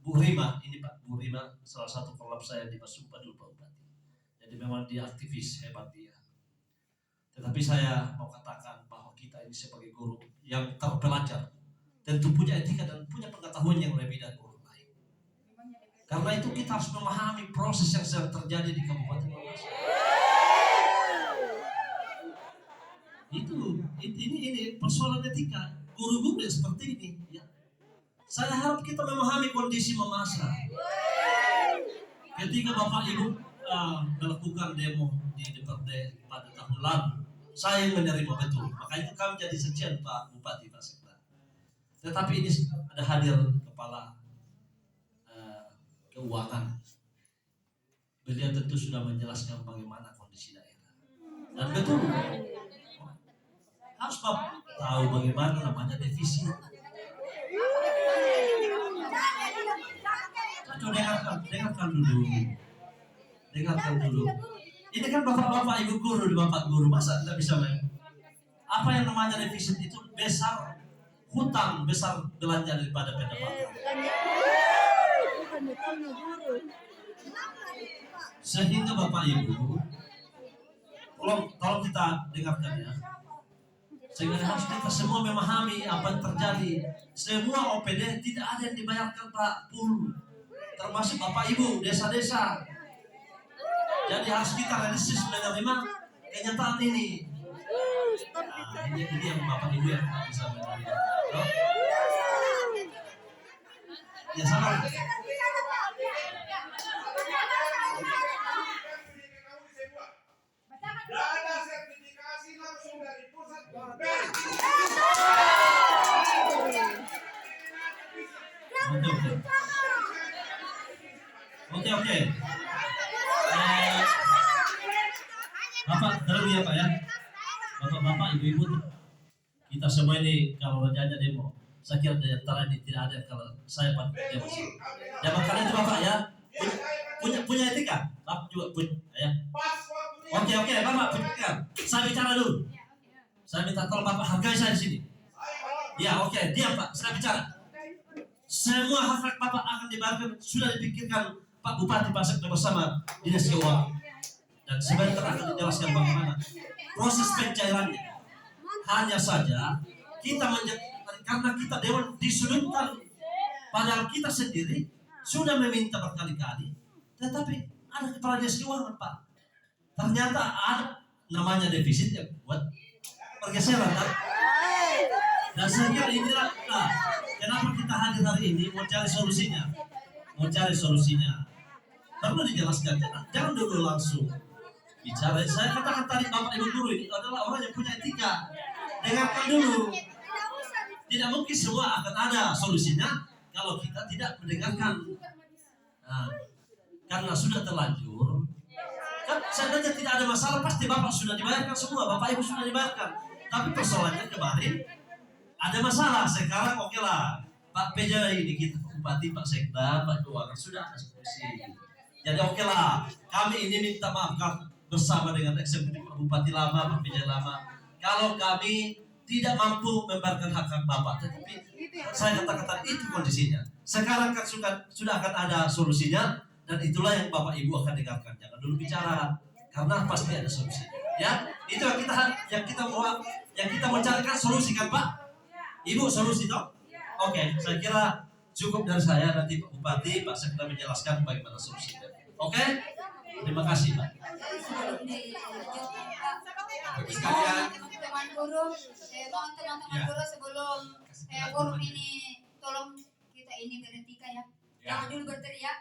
Bu Rima, ini Pak Bu Rima salah satu kolab saya di Masumpa dulu Pak Bupati. Jadi memang dia aktivis hebat dia. Tetapi saya mau katakan bahwa kita ini sebagai guru yang terpelajar tentu punya etika dan punya pengetahuan yang lebih dari orang lain. Karena itu kita harus memahami proses yang sedang terjadi di Kabupaten Mamasa. Ini persoalan etika guru-guru yang seperti ini. Ya. Saya harap kita memahami kondisi Mamasa. Ketika Bapak Ibu melakukan demo di DPRD pada tahun lalu, saya yang menerima betul. Makanya kami jadi sekian Pak Bupati Pak Sekda. Tetapi ini ada hadir kepala keuangan. Beliau tentu sudah menjelaskan bagaimana kondisi daerah. Dan betul, harus Bapak tahu bagaimana namanya defisit. Dengarkan dulu. Ini kan bapak-bapak ibu guru, bapak guru, masa tidak bisa main? Apa yang namanya defisit itu besar hutang, besar belanja daripada pendapatan. Sehingga bapak ibu, tolong kita dengarkan ya. Sehingga harus kita semua memahami apa yang terjadi. Semua OPD tidak ada yang dibayarkan Pak Pul, termasuk bapak ibu desa-desa. Jadi harus kita realistis menerima kenyataan ini. Nah, ini yang bapak ibu yang bisa menerima. Ya salah. Ada sertifikasi langsung dari pusat. Oke. Bapak, terus ya Pak ya. Bapak-bapak, ibu-ibu, kita semua ini kalau rajanya demo, saya kira di antara ini tidak ada kalau saya Pak demo. Jangan kalian itu Bapak ya, punya etika, Bapak juga punya ya. Oke, Bapak punya. Saya bicara dulu. Saya minta tolong Bapak hargai saya di sini. Ya, oke, diam Pak, saya bicara. Semua hak Bapak akan dibayarkan, sudah dipikirkan Pak Bupati Pak Sekda bersama Dinas Keuangan. Dan sebentar akan dijelaskan bagaimana proses pencairannya. Hanya saja kita karena kita Dewan disudutkan, padahal kita sendiri sudah meminta berkali-kali, tetapi ada kepala Dinas Keuangan Pak. Ternyata ada namanya defisit yang buat pergeseran kan? Dan saya kira inilah kenapa kita hadir hari ini mau cari solusinya. Perlu dijelaskan, jangan dulu langsung bicara. Saya katakan tadi Bapak Ibu guru ini adalah orang yang punya etika. Dengarkan dulu. Tidak mungkin semua akan ada solusinya kalau kita tidak mendengarkan. Nah, karena sudah terlanjur, kan sebenarnya tidak ada masalah, pasti Bapak sudah dibayarkan semua, Bapak Ibu sudah dibayarkan. Tapi persoalannya kemarin ada masalah. Sekarang oke lah, Pak PJ ini kita Bupati, Pak Sekda, Pak Keuangan sudah ada solusi. Jadi oke lah, kami ini minta maaf bersama dengan eksekutif Pak Bupati lama, Pak PJ lama. Kalau kami tidak mampu membayarkan hak Bapak, tetapi saya katakan itu kondisinya. Sekarang kan sudah akan ada solusinya, dan itulah yang Bapak Ibu akan dengarkan. Jangan dulu bicara, karena pasti ada solusinya. Ya, itu yang kita mau carikan solusi kan Pak? Ibu solusi toh? Oke, saya kira cukup dari saya. Nanti Pak Bupati, Pak Sekda menjelaskan bagaimana solusinya. Oke? Terima kasih Pak. Bagi sekalian, Teman-teman guru, teman-teman guru sebelum forum ini tolong kita ini beretika ya. Jangan dulu berteriak.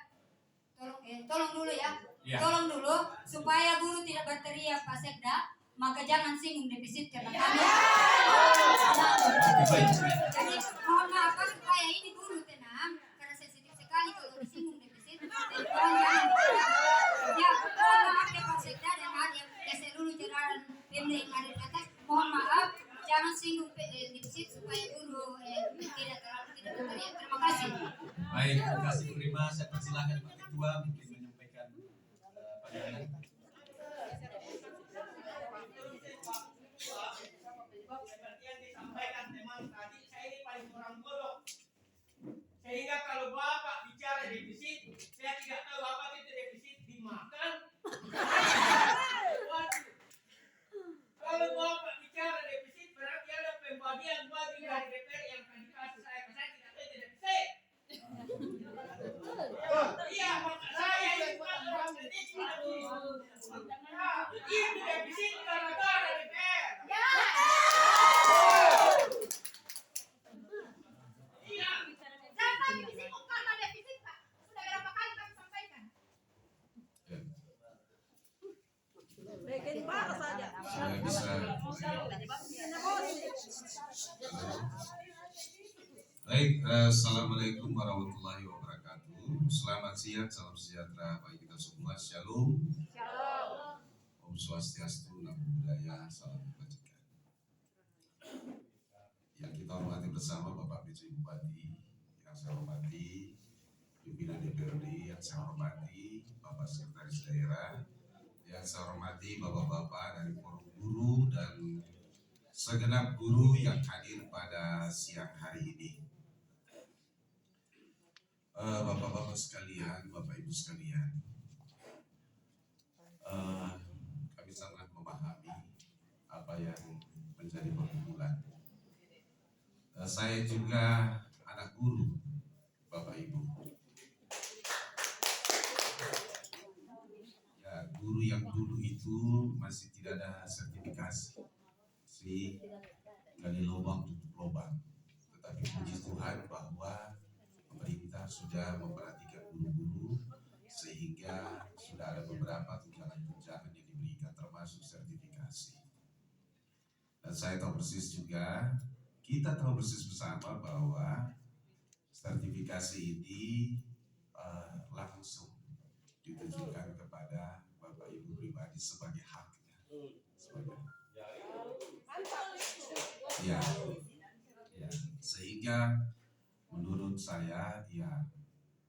Tolong dulu ya. Tolong dulu supaya guru tidak berteriak Pak Sekda. maka jangan singgung defisit karena kami. Jadi mohon maaf Pak, supaya ini guru tenang karena sensitif sekali kalau disinggung defisit. Dan mohon jangan ya mohon maaf ya Pak Sekda dan ada ya seluruh jajaran Pemda yang ada di atas. Mohon maaf jangan singgung defisit supaya guru tidak berteriak. Terima kasih. Baik, terima kasih Prima. Saya persilahkan Pak Ketua mungkin menyampaikan pandangan. Seperti yang disampaikan teman tadi, saya ini paling orang bodoh. Sehingga kalau Bapak bicara defisit, saya tidak tahu apa itu defisit dimakan. Waduh. Kalau Bapak bicara defisit, berarti ada pembagian bagi dari DPR yang akan dikasih saya tidak tahu itu defisit. Iya, maka saya ini bukan orang defisit lagi. Itu defisit gara-gara DPR. Baik, assalamualaikum warahmatullahi wabarakatuh. Selamat siang, salam sejahtera bagi kita semua. Shalom. Om Swastiastu, Namo Buddhaya, salam kebajikan. Yang kita hormati bersama Bapak PJ Bupati, yang saya hormati pimpinan DPRD, yang saya hormati Bapak Sekretaris Daerah, yang saya hormati Bapak-bapak dari Forum Guru dan segenap guru yang hadir pada siang hari ini. Bapak-bapak sekalian, Bapak Ibu sekalian, kami sangat memahami apa yang menjadi pergumulan. Saya juga anak guru, Bapak Ibu. Ya, guru yang dulu itu masih tidak ada sertifikasi, si gali lubang tutup lubang. Tetapi puji Tuhan bahwa pemerintah sudah memperhatikan guru-guru sehingga sudah ada beberapa tunjangan-tunjangan yang diberikan termasuk sertifikasi. Dan saya tahu persis juga, kita tahu persis bersama bahwa sertifikasi ini langsung ditujukan kepada Bapak Ibu pribadi sebagai haknya. Ya, sehingga menurut saya ya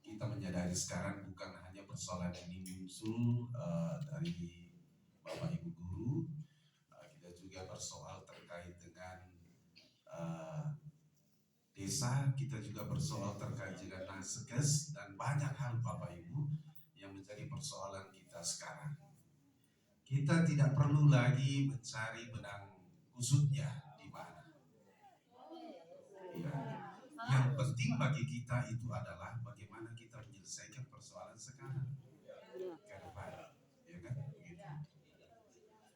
kita menyadari sekarang bukan hanya persoalan ini muncul dari Bapak Ibu guru, kita juga bersoal terkait dengan desa, kita juga bersoal terkait dengan naskes dan banyak hal Bapak Ibu yang menjadi persoalan kita sekarang. Kita tidak perlu lagi mencari benang kusutnya di mana. Ya. Yang penting bagi kita itu adalah bagaimana kita menyelesaikan persoalan sekarang ke depan, ya kan? Begitu.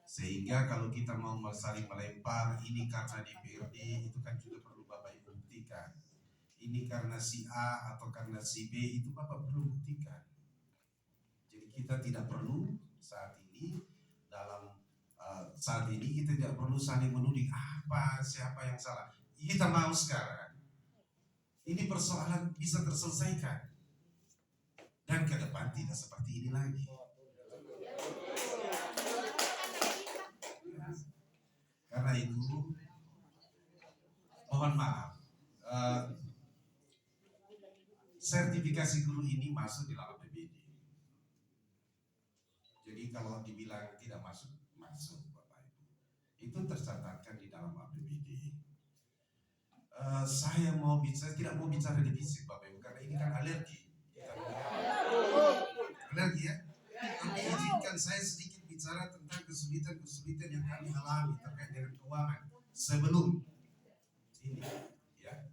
Sehingga kalau kita mau saling melempar, ini karena DPRD, itu kan juga perlu Bapak Ibu buktikan. Ini karena si A atau karena si B, itu Bapak perlu buktikan. Jadi kita tidak perlu saat ini kita tidak perlu saling menuding siapa yang salah. Kita mau sekarang ini persoalan bisa terselesaikan dan ke depan tidak seperti ini lagi. Karena itu mohon maaf, sertifikasi guru ini masuk di dalam APBD. Jadi kalau dibilang tidak masuk, masuk Bapak Ibu. Itu tercatatkan di dalam APBD. Saya tidak mau bicara defisit Bapak Ibu karena ini kan alergi. Alergi ya. Tapi izinkan saya sedikit bicara tentang kesulitan-kesulitan yang kami alami terkait dengan keuangan sebelum ini ya.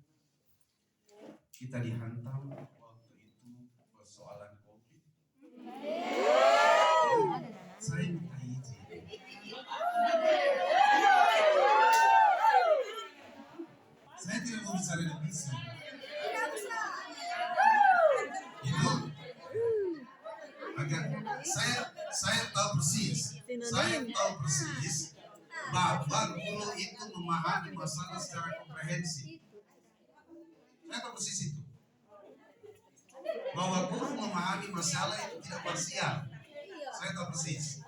Kita dihantam waktu itu persoalan COVID. Saya minta izin. Saya tidak mau bicara defisit. Itu agak saya tahu persis. Saya tahu persis bahwa guru itu memahami masalah secara komprehensif. Saya tahu persis itu. Bahwa guru memahami masalah itu tidak parsial. Saya tahu persis.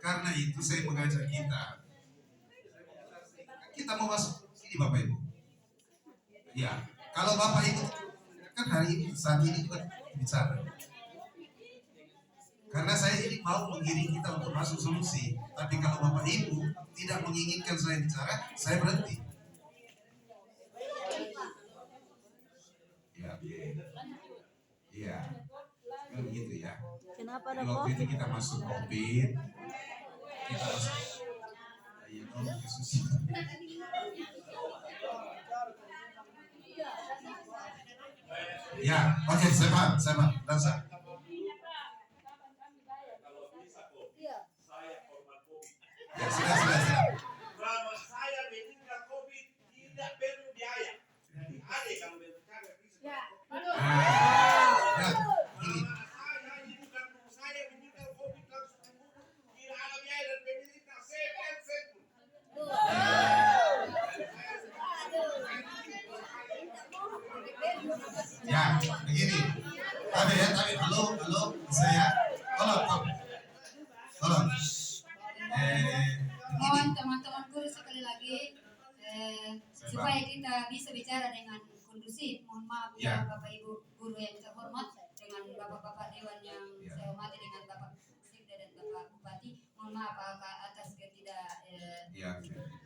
Karena itu saya mengajak kita mau masuk sini Bapak Ibu. Ya, kalau Bapak Ibu kan hari ini saat ini juga bicara. Karena saya ini mau mengiring kita untuk masuk solusi. Tapi kalau Bapak Ibu tidak menginginkan saya bicara, saya berhenti. Iya, kan begitu ya. Kenapa Jadi waktu itu kita masuk COVID, kita masuk. Iya, dong, Yesus. Ya, oke, saya paham, Dansa. Ya, sudah. Selama saya meninggal COVID tidak perlu biaya. Ada kalau berbicara Ya, ini. saya ibu kandung saya meninggal COVID langsung sembuh. Tidak ada biaya dan pemerintah sepen. Ya, begini. Tapi halo, saya. Tolong. Mohon teman-teman guru sekali lagi supaya kita bisa bicara dengan kondusif. Mohon maaf ya Bapak Ibu guru yang terhormat, dengan Bapak-Bapak Dewan yang saya hormati, dengan Bapak Sekda dan Bapak Bupati. Mohon maaf atas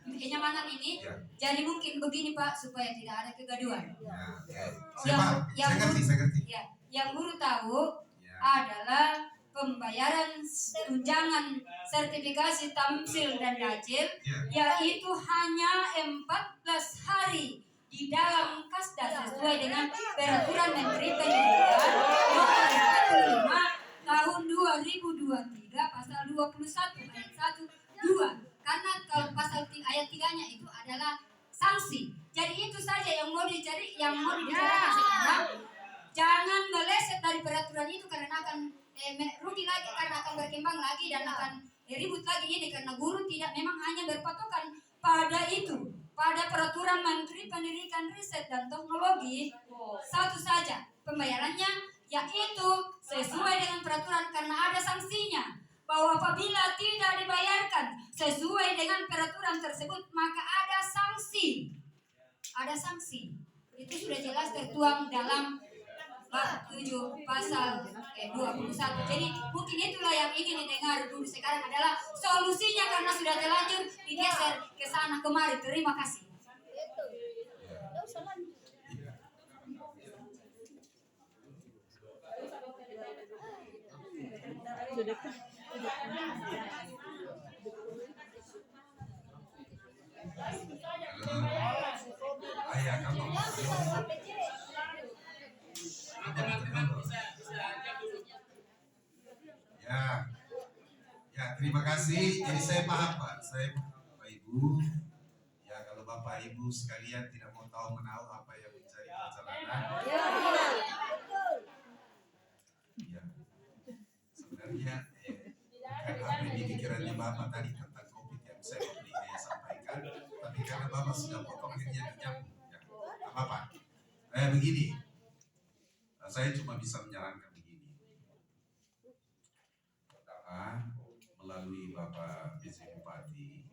kenyamanan ini. Jadi mungkin begini Pak, supaya tidak ada kegaduhan. Saya ngerti. Yang guru tahu adalah pembayaran tunjangan sertifikasi tamsil dan dajil, yaitu hanya 14 hari di dalam kasda sesuai dengan peraturan Menteri Pendidikan nomor 45 tahun 2023 pasal 21 ayat 1 2. Karena kalau pasal ayat 3-nya itu adalah sanksi. Jadi itu saja yang mau dibicarakan sekarang. Jangan meleset dari peraturan itu karena akan rugi lagi, karena akan berkembang lagi dan akan ribut lagi ini, karena guru tidak memang hanya berpatokan pada itu, pada peraturan Menteri Pendidikan, Riset dan Teknologi. Satu saja pembayarannya, yaitu sesuai dengan peraturan, karena ada sanksinya, bahwa apabila tidak dibayarkan sesuai dengan peraturan tersebut maka ada sanksi. Itu sudah jelas tertuang dalam bab 7 pasal 21. Jadi mungkin itulah yang ingin didengar dulu. Sekarang adalah solusinya, karena sudah terlanjur digeser ke sana kemari. Terima kasih. Ayah kamu. Ya, terima kasih. Jadi saya paham Pak. Saya Bapak Ibu. Ya, kalau Bapak Ibu sekalian tidak mau tahu menahu apa yang menjadi perjalanan. Ya, sebenarnya bukan apa yang di pikirannya Bapak tadi tentang COVID yang saya sampaikan, tapi karena Bapak sudah potong akhirnya nyambung. Ya, apa-apa. Begini, saya cuma bisa menyarankan begini. Pertama, melalui Bapak PJ Bupati,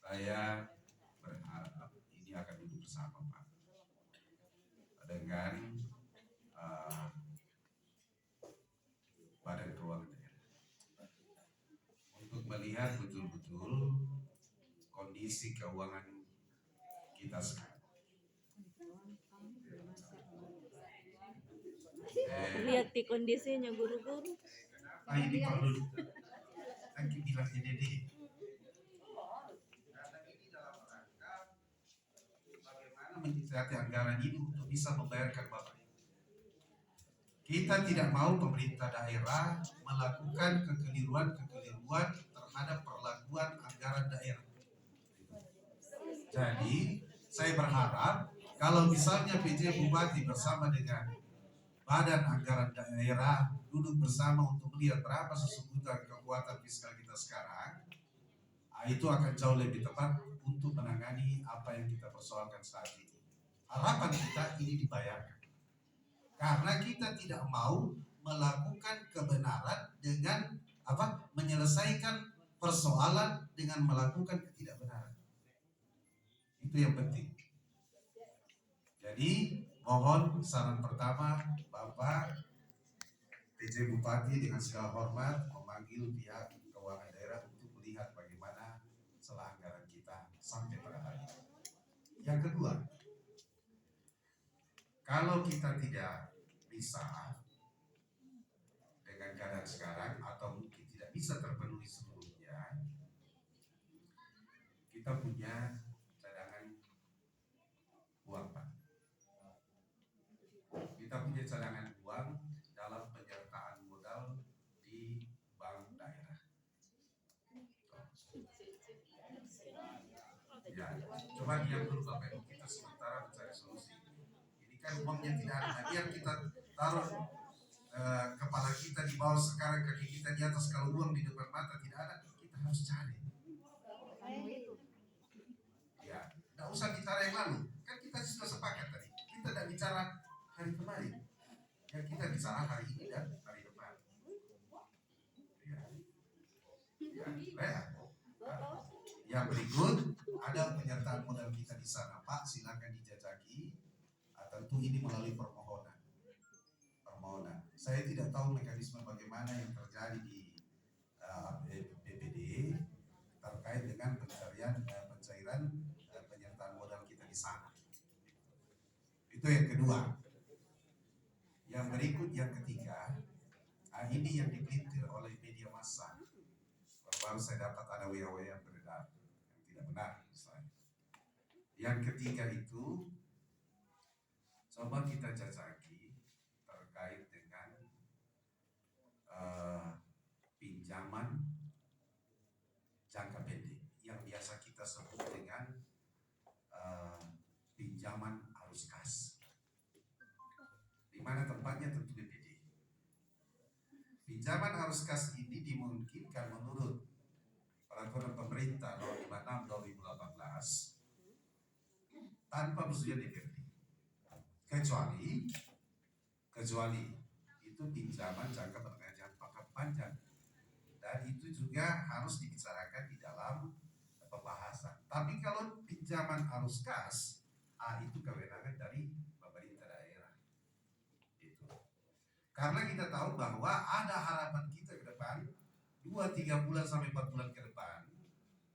saya berharap ini akan duduk bersama Pak dengan Badan Keuangan Daerah untuk melihat betul-betul kondisi keuangan kita sekarang. Lihat di kondisinya guru-guru. Ini perlu lagi bilang ini deh. Karena ini dalam rangka bagaimana menyisihati anggaran ini untuk bisa membayarkan Bapak. Kita tidak mau pemerintah daerah melakukan kekeliruan terhadap perlakuan anggaran daerah. Jadi saya berharap kalau misalnya PJ Bupati bersama dengan Badan Anggaran Daerah duduk bersama untuk melihat berapa sesungguhnya kekuatan fiskal kita sekarang, itu akan jauh lebih tepat untuk menangani apa yang kita persoalkan saat ini. Harapan kita ini dibayarkan. Karena kita tidak mau melakukan kebenaran dengan menyelesaikan persoalan dengan melakukan ketidakbenaran. Itu yang penting. Jadi mohon saran pertama, Bapak PJ Bupati dengan segala hormat memanggil pihak keuangan daerah untuk melihat bagaimana celah anggaran kita sampai pada hari ini. Yang kedua, kalau kita tidak bisa dengan keadaan sekarang atau mungkin tidak bisa terpenuhi seluruhnya, kita punya cadangan uang, Pak. Kita punya cadangan uang dalam penyertaan modal di bank daerah. Ya, coba diam dulu Bapak Ibu, kita sementara mencari solusi. Ini kan uangnya tidak ada, biar kita taruh kepala kita di bawah sekarang, kaki kita di atas. Kalau uang di depan mata tidak ada, kita harus cari. Ya, tidak usah bicara yang lalu. Kan kita sudah sepakat tadi. Kita tidak bicara hari kemarin. Ya, kita bicara hari ini dan hari depan. Ya. Yang berikut ada penyertaan modal kita di sana, Pak. Silakan dijajaki. Tentu ini melalui permohonan. Saya tidak tahu mekanisme bagaimana yang terjadi di BPD terkait dengan pencairan penyertaan modal kita di sana. Itu yang kedua. Yang berikut, yang ketiga, ini yang dipelintir oleh media massa. Baru saya dapat ada WA yang beredar yang tidak benar misalnya. Yang ketiga itu, coba kita jajaki terkait dengan pinjaman jangka pendek yang biasa kita sebut dengan pinjaman arus kas. Di mana tempatnya tentu BPD. Pinjaman arus kas ini dimungkinkan menurut peraturan pemerintah nomor 56 2018 tanpa persetujuan DPRD. Kecuali itu pinjaman jangka menengah jangka panjang, dan itu juga harus dibicarakan di dalam pembahasan. Tapi kalau pinjaman arus kas, itu kewenangan dari pemerintah daerah. Itu. Karena kita tahu bahwa ada harapan kita ke depan 2-3 bulan sampai 4 bulan ke depan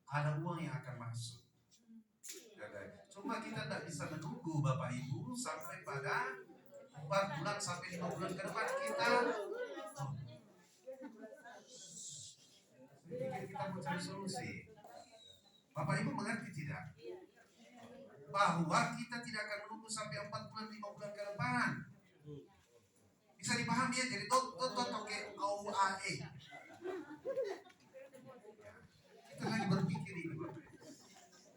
ada uang yang akan masuk. Cuma kita tidak bisa menunggu Bapak Ibu sampai pada 4 bulan sampai 5 bulan ke depan kita mau cari solusi. Bapak Ibu mengerti tidak? Bahwa kita tidak akan menunggu sampai 4 bulan 5 bulan ke depan. Bisa dipahami ya, jadi toke AUAE. Kita lagi berpikir ini Bapak.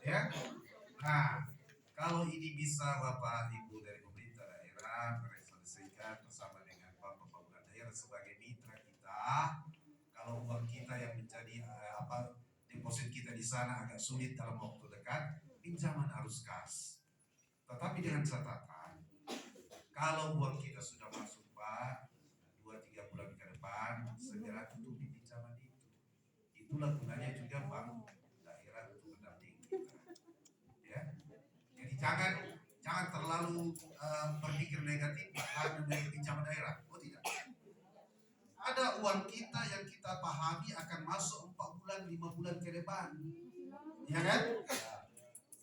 Ya. Nah, kalau ini bisa Bapak Ibu dari pemerintah daerah merealisasikan bersama dengan Bapak Pembangunan Daerah sebagai mitra kita, kalau uang kita yang menjadi deposit kita di sana agak sulit dalam waktu dekat, pinjaman arus kas. Tetapi dengan catatan, kalau uang kita sudah masuk Pak 2-3 bulan ke depan, segera tutupi pinjaman itu. Itulah gunanya juga bank daerah untuk mendampingi kita. Ya. Jadi jangan terlalu berpikir negatif dari pinjaman daerah. Oh tidak. Ada uang kita yang kita pahami akan masuk 4 bulan 5 bulan ke depan. Ya kan?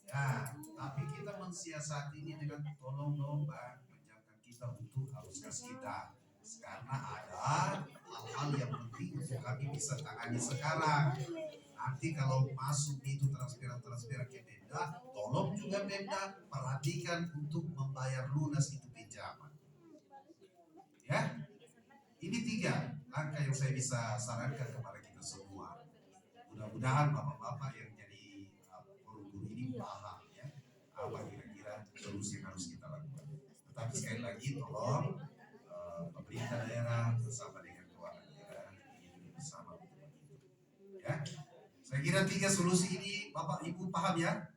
Ya, tapi kita mensiasati ini dengan tolong dong Bang, pinjamkan kita untuk arus kas kita. Karena ada hal-hal yang penting untuk kami bisa tangani sekarang. Nanti kalau masuk itu transferan ke Pemda, tolong juga Pemda perhatikan untuk membayar lunas itu pinjaman. Ya, ini 3 langkah yang saya bisa sarankan kepada kita semua. Mudah-mudahan bapak-bapak yang jadi guru-guru ini paham ya apa kira-kira solusi yang harus kita lakukan. Tetapi sekali lagi tolong pemerintah daerah bersama dengan keuangan daerah ini bersama untuk itu. Ya, saya Saya kira 3 solusi ini Bapak Ibu paham ya?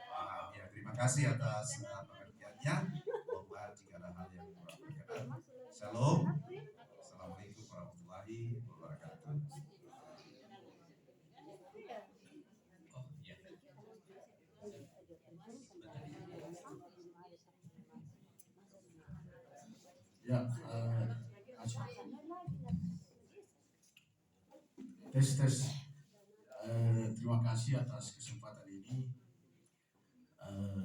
Paham ya. Terima kasih atas pengertiannya. Mohon maaf jika ada hal yang kurang berkenan. Shalom. Assalamualaikum warahmatullahi wabarakatuh. Oh iya. Ya, tes. Terima kasih atas kesempatan ini.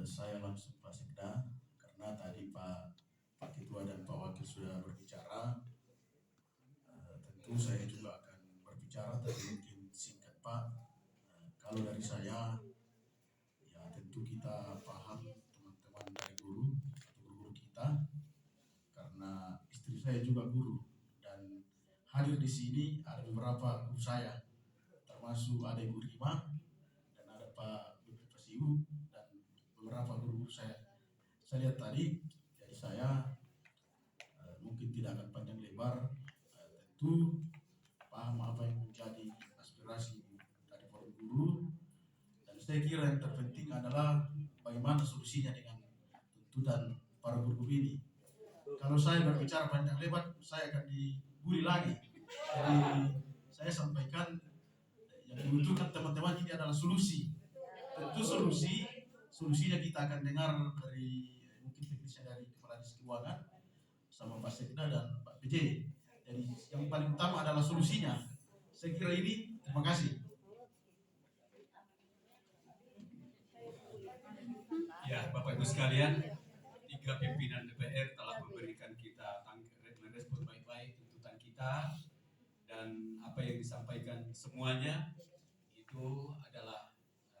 Saya langsung Pak Sekda karena tadi Pak Ketua dan Pak Wakil sudah berbicara. Tentu saya juga akan berbicara, tapi mungkin singkat Pak. Kalau dari saya, ya tentu kita paham teman-teman dari guru atau guru-guru kita, karena istri saya juga guru dan hadir di sini ada beberapa guru saya, termasuk ada Ibu Rima dan ada Pak Dr. Pasiu dan beberapa guru saya. Saya lihat tadi, jadi saya mungkin tidak akan panjang lebar. Tentu paham apa yang menjadi aspirasi dari para guru, dan saya kira yang terpenting adalah bagaimana solusinya dengan tuntutan para guru ini. Kalau saya berbicara panjang lebar, saya akan dibully lagi. Jadi saya sampaikan yang dibutuhkan teman-teman ini adalah solusi. Tentu solusinya kita akan dengar dari mungkin teknisnya dari Kepala Dinas Keuangan sama Pak Sekda dan Pak PJ. Jadi yang paling utama adalah solusinya. Saya kira ini. Terima kasih. Ya, Bapak Ibu sekalian, 3 pimpinan DPR telah memberikan kita merespon baik-baik tuntutan kita, dan apa yang disampaikan semuanya itu adalah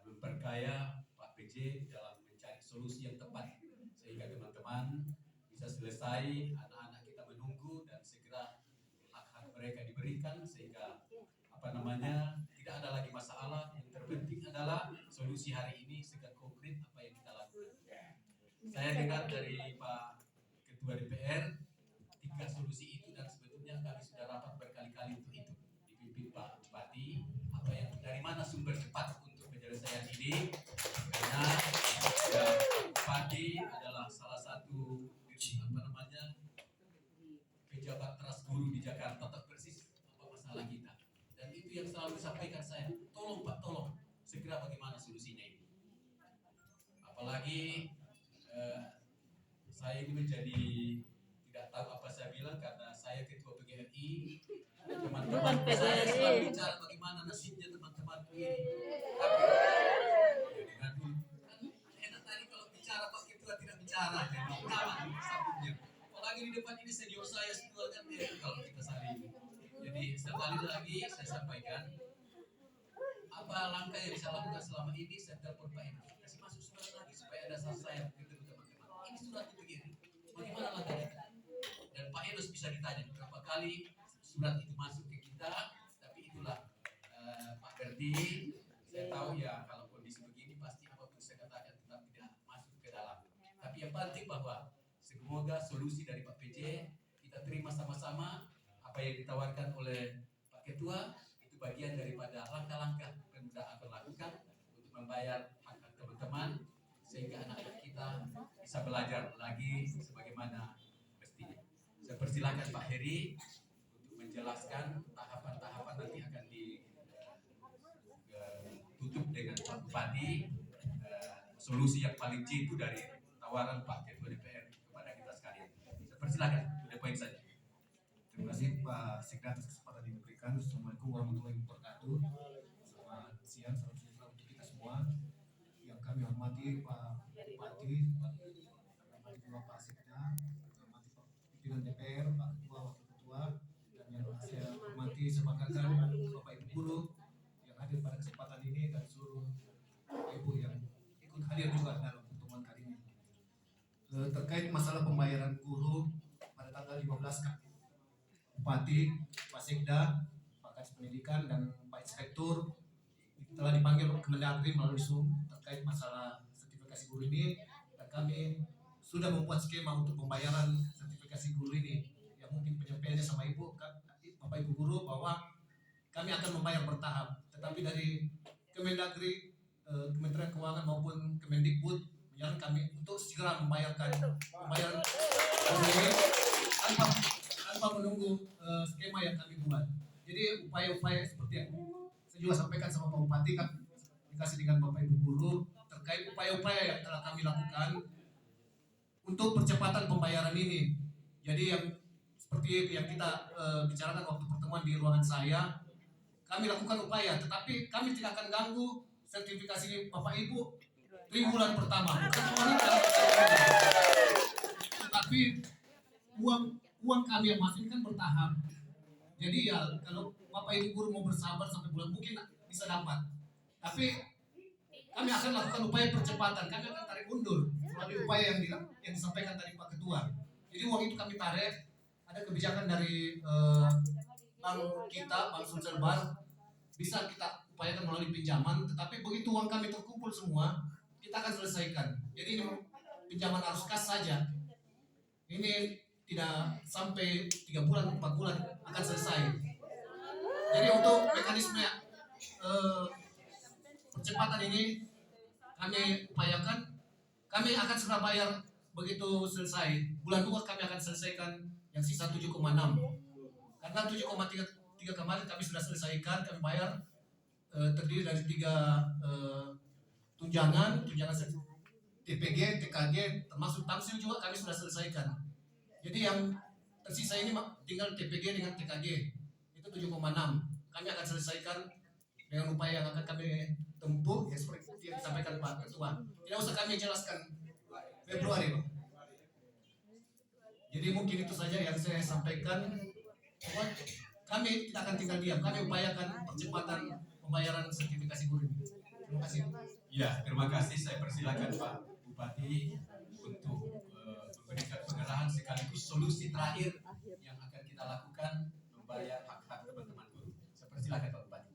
memperkaya Pak PJ dalam mencari solusi yang tepat sehingga teman-teman bisa selesai, anak-anak kita menunggu dan segera hak-hak mereka diberikan sehingga tidak ada lagi masalah. Yang terpenting adalah solusi hari ini segera konkret apa yang kita lakukan. Saya dengar dari Pak Ketua DPR 3 solusi itu, dan sebetulnya kami sudah rapat berkali-kali untuk itu dipimpin Pak Bupati. Apa yang dari mana sumber cepat untuk penyelesaian ini? Karena Bupati adalah salah satu pejabat teras guru di Jakarta, tak persis apa masalah kita. Dan itu yang selalu disampaikan saya, tolong Pak, tolong segera bagaimana solusinya ini. Apalagi saya ini menjadi tidak tahu apa saya bilang karena saya ketua PGRI. Teman-teman saya selalu bicara bagaimana nasibnya teman-teman ini. Tapi kan enak tadi kalau bicara Pak Ketua tidak bicara, jadi aman sabutnya. Apalagi di depan ini senior saya semua kan kalau kita saling. Jadi sekali lagi saya sampaikan apa langkah yang bisa lakukan selama ini. Saya telepon Pak Enos, kasih masuk surat lagi supaya ada saya ketemu teman-teman. Ini surat itu begini, bagaimana langkahnya? Dan Pak Enos bisa ditanya berapa kali surat itu masuk ke kita. Tapi itulah Pak Berti, saya tahu ya kalau kondisi begini pasti apapun saya katakan tetap tidak masuk ke dalam. Tapi yang penting bahwa semoga solusi dari Pak PJ kita terima sama-sama. Apa yang ditawarkan oleh Pak Ketua itu bagian daripada langkah-langkah yang sudah akan lakukan untuk membayar hak-hak teman-teman sehingga anak-anak kita bisa belajar lagi sebagaimana mestinya. Saya persilakan Pak Heri untuk menjelaskan tahapan-tahapan nanti akan ditutup dengan Pak Bupati. Solusi yang paling jitu dari tawaran Pak Ketua DPR kepada kita sekalian. Saya persilakan, sudah poin saja. Terima kasih Pak Sekda atas kesempatan yang diberikan. Assalamualaikum warahmatullahi wabarakatuh. Selamat siang, salam sejahtera untuk kita semua. Yang kami hormati Pak Bupati, Pak Sekda, hormati Pak Pimpinan DPR, Pak Ketua, Wakil Ketua, dan yang saya hormati sepakat-kan Bapak Ibu guru yang hadir pada kesempatan ini dan seluruh Bapak Ibu yang ikut hadir juga dalam pertemuan kali ini. Terkait masalah pembayaran guru pada tanggal 15 Bupati, Pak Sekda, Pak Kadis Pendidikan, dan Pak Inspektur telah dipanggil ke Mendagri melalui Zoom terkait masalah sertifikasi guru ini, dan kami sudah membuat skema untuk pembayaran sertifikasi guru ini yang mungkin penyampaiannya sama Ibu, Bapak Ibu guru, bahwa kami akan membayar bertahap. tetapi dari Kemendagri, Kementerian Keuangan maupun Kemendikbud yang kami untuk segera membayarkan pembayaran ini tanpa menunggu skema yang kami buat. Jadi upaya-upaya seperti yang saya juga sampaikan sama Pak Bupati kan dikasih dengan Bapak Ibu guru terkait upaya-upaya yang telah kami lakukan untuk percepatan pembayaran ini. Jadi yang seperti yang kita bicarakan waktu pertemuan di ruangan saya, kami lakukan upaya, tetapi kami tidak akan ganggu sertifikasi Bapak Ibu triwulan pertama. Bukan pemerintah, tetapi uang kami yang masuk ini kan bertahap. Jadi ya kalau Bapak Ibu guru mau bersabar sampai bulan mungkin bisa dapat. Tapi kami akan lakukan upaya percepatan. Kami akan tarik mundur melalui upaya yang disampaikan tadi Pak Ketua. Jadi uang itu kami tarik. Ada kebijakan dari bank kita, Bank Sulselbar, bisa kita upayakan melalui pinjaman. Tetapi begitu uang kami terkumpul semua, kita akan selesaikan. Jadi ini pinjaman arus kas saja. Ini tidak sampai 3 bulan, 4 bulan akan selesai. Jadi untuk mekanisme percepatan ini kami upayakan, kami akan segera bayar begitu selesai. Bulan 2 kami akan selesaikan yang sisa 7,6. Karena 7,3 kemarin kami sudah selesaikan, kami bayar terdiri dari 3 tunjangan TPG, TKG, termasuk tamsil juga kami sudah selesaikan. Jadi yang tersisa ini tinggal TPG dengan TKG, itu 7,6. Kami akan selesaikan dengan upaya yang akan kami tempuh, ya seperti yang disampaikan Pak Ketua. Tidak usah kami jelaskan Februari, Pak. Jadi mungkin itu saja yang saya sampaikan. Kami tidak akan tinggal diam, kami upayakan percepatan pembayaran sertifikasi guru ini. Terima kasih. Ya, terima kasih. Saya persilakan Pak Bupati untuk memberikan pengerahan sekaligus solusi terakhir yang akan kita lakukan membayar hak-hak teman-teman guru. Saya persilakan Pak Bupati.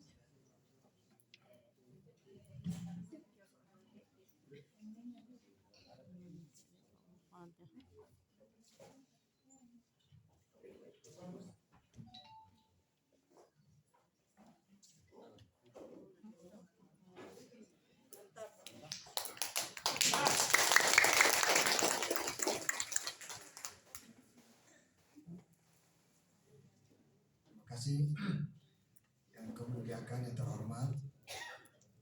Terima kasih yang kemuliakan yang terhormat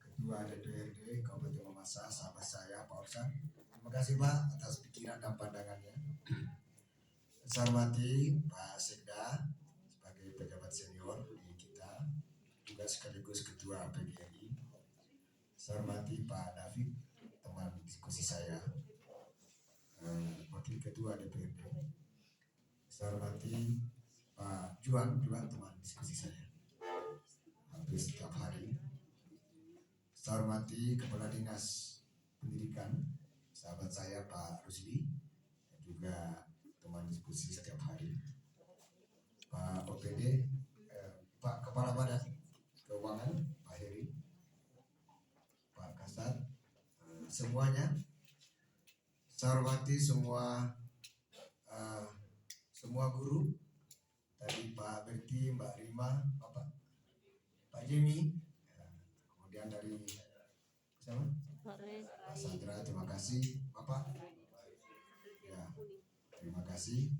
Ketua DPRD Kabupaten Mamasa, sahabat saya Pak Orsan. Terima kasih Pak atas pikiran dan pandangannya. Saya hormati Pak Sekda sebagai pejabat senior di kita, juga sekaligus Ketua PGRI. Saya hormati Pak David, teman diskusi saya, Wakil Ketua DPRD. Saya hormati Pak Juan juga teman diskusi saya hampir setiap hari. Saya hormati Kepala Dinas Pendidikan sahabat saya Pak Rusdi dan juga teman diskusi setiap hari. Pak OPD, Pak Kepala Badan Keuangan Pak Heri, Pak Kasat, semuanya. Saya hormati semua guru. Tadi Pak Berti, Mbak Rima, Pak Jemi, kemudian dari siapa? Pak Sandra, terima kasih Bapak. Ya, terima kasih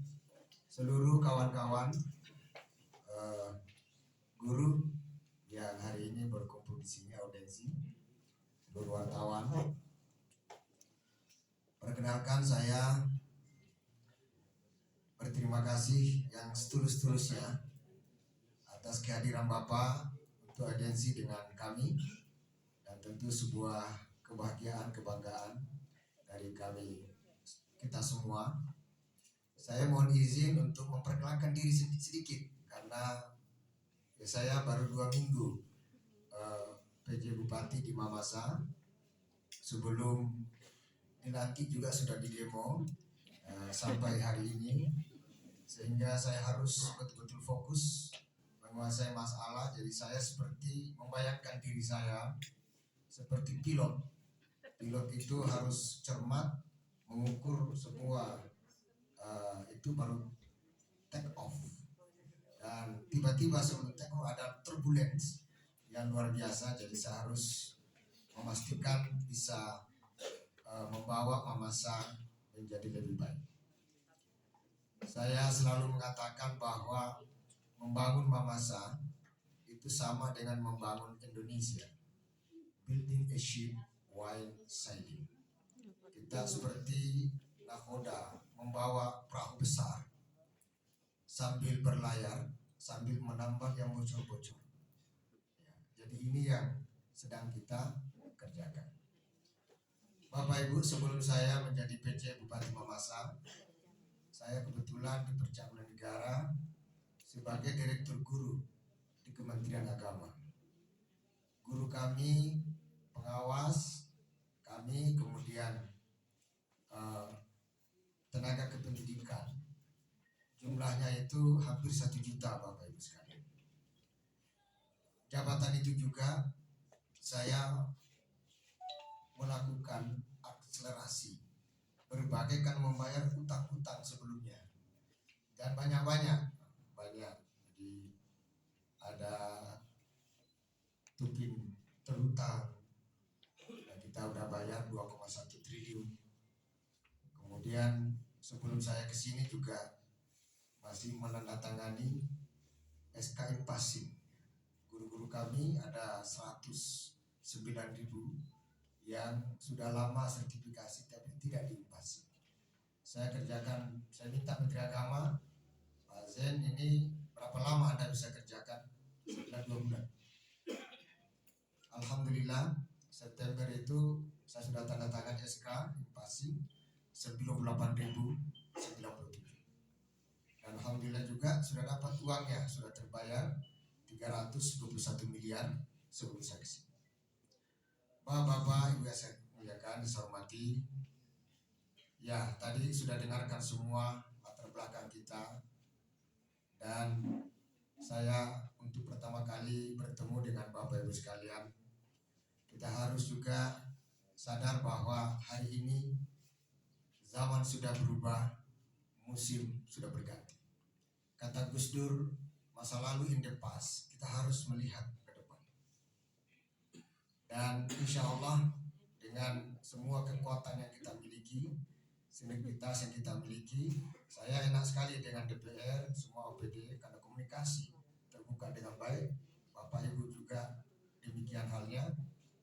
seluruh kawan-kawan guru yang hari ini berkumpul di sini audiensi, seluruh wartawan. Perkenalkan saya berterima kasih yang setulus-tulusnya atas kehadiran Bapak untuk audiensi dengan kami, dan tentu sebuah kebahagiaan, kebanggaan dari kami kita semua. Saya mohon izin untuk memperkenalkan diri sedikit karena ya, saya baru 2 minggu PJ Bupati di Mamasa. Sebelum dilantik juga sudah di demo sampai hari ini, sehingga saya harus betul-betul fokus menguasai masalah. Jadi saya seperti membayangkan diri saya seperti pilot. Pilot itu harus cermat mengukur semua itu baru take off, dan tiba-tiba sebelum take off ada turbulence yang luar biasa, jadi saya harus memastikan bisa membawa Mamasa menjadi lebih baik. Saya selalu mengatakan bahwa membangun Mamasa itu sama dengan membangun Indonesia. Building a ship while sailing. Kita seperti nakoda membawa perahu besar sambil berlayar, sambil menambang yang bocor-bocor. Jadi ini yang sedang kita kerjakan. Bapak Ibu, sebelum saya menjadi PJ Bupati Mamasa, saya kebetulan dipercaya oleh negara sebagai Direktur Guru di Kementerian Agama. Guru kami, pengawas kami, kemudian tenaga kependidikan, jumlahnya itu hampir 1 juta Bapak Ibu sekalian. Jabatan itu juga saya melakukan akselerasi berbagai kan membayar utang-utang sebelumnya dan banyak. Jadi ada Tupin terutang dan kita udah bayar 2,1 triliun. Kemudian sebelum saya kesini juga masih menandatangani SK Impasing. Guru-guru kami ada 109.000 yang sudah lama sertifikasi tapi tidak diimpasi. Saya kerjakan, saya minta Menteri Agama, Pak Zen, ini berapa lama Anda bisa kerjakan? Sekitar 2 bulan. Alhamdulillah, September itu saya sudah tanda tangan SK Impasi 98.097. Dan alhamdulillah juga sudah dapat uangnya, sudah terbayar 321 miliar sebelum saya kesini. Bapak-bapak, ibu yang saya muliakan, saya hormati. Ya, tadi sudah dengarkan semua latar belakang kita. Dan saya untuk pertama kali bertemu dengan Bapak Ibu sekalian, kita harus juga sadar bahwa hari ini zaman sudah berubah, musim sudah berganti. Kata Gus Dur, masa lalu in the past, kita harus melihat ke depan. Dan insya Allah dengan semua kekuatan yang kita miliki, sinergitas yang kita miliki, saya enak sekali dengan DPR, semua OPD, karena komunikasi terbuka dengan baik. Bapak Ibu juga demikian halnya.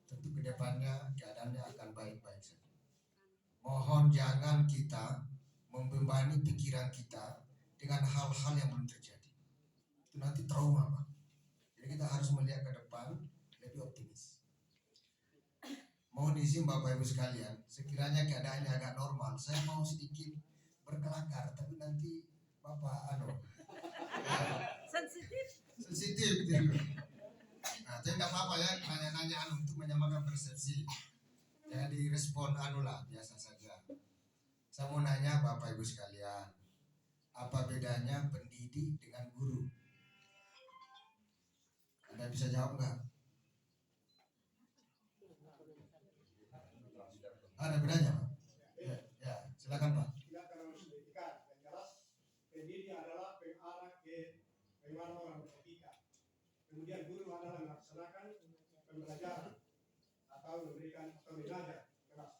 Tentu ke depannya keadaannya akan baik-baik saja. Mohon jangan kita membebani pikiran kita dengan hal-hal yang belum terjadi. Itu nanti trauma, Pak. Jadi kita harus melihat ke depan, lebih optimis. Mohon izin Bapak Ibu sekalian, sekiranya keadaannya agak normal, saya mau sedikit berkelakar, tapi nanti Bapak sensitif gitu. Nah, itu enggak apa-apa ya, nanya-nanya untuk menyamakan persepsi. Jadi respon biasa saja. Saya mau nanya Bapak Ibu sekalian, apa bedanya pendidik dengan guru? Anda bisa jawab nggak? Ada bedanya, Pak? Ya, silakan Pak. Tidak karena pendidikan, yang jelas pendidik adalah pengarah ke bagaimana orang beretika. Kemudian guru adalah melaksanakan pembelajaran atau memberikan atau mengajar kelas.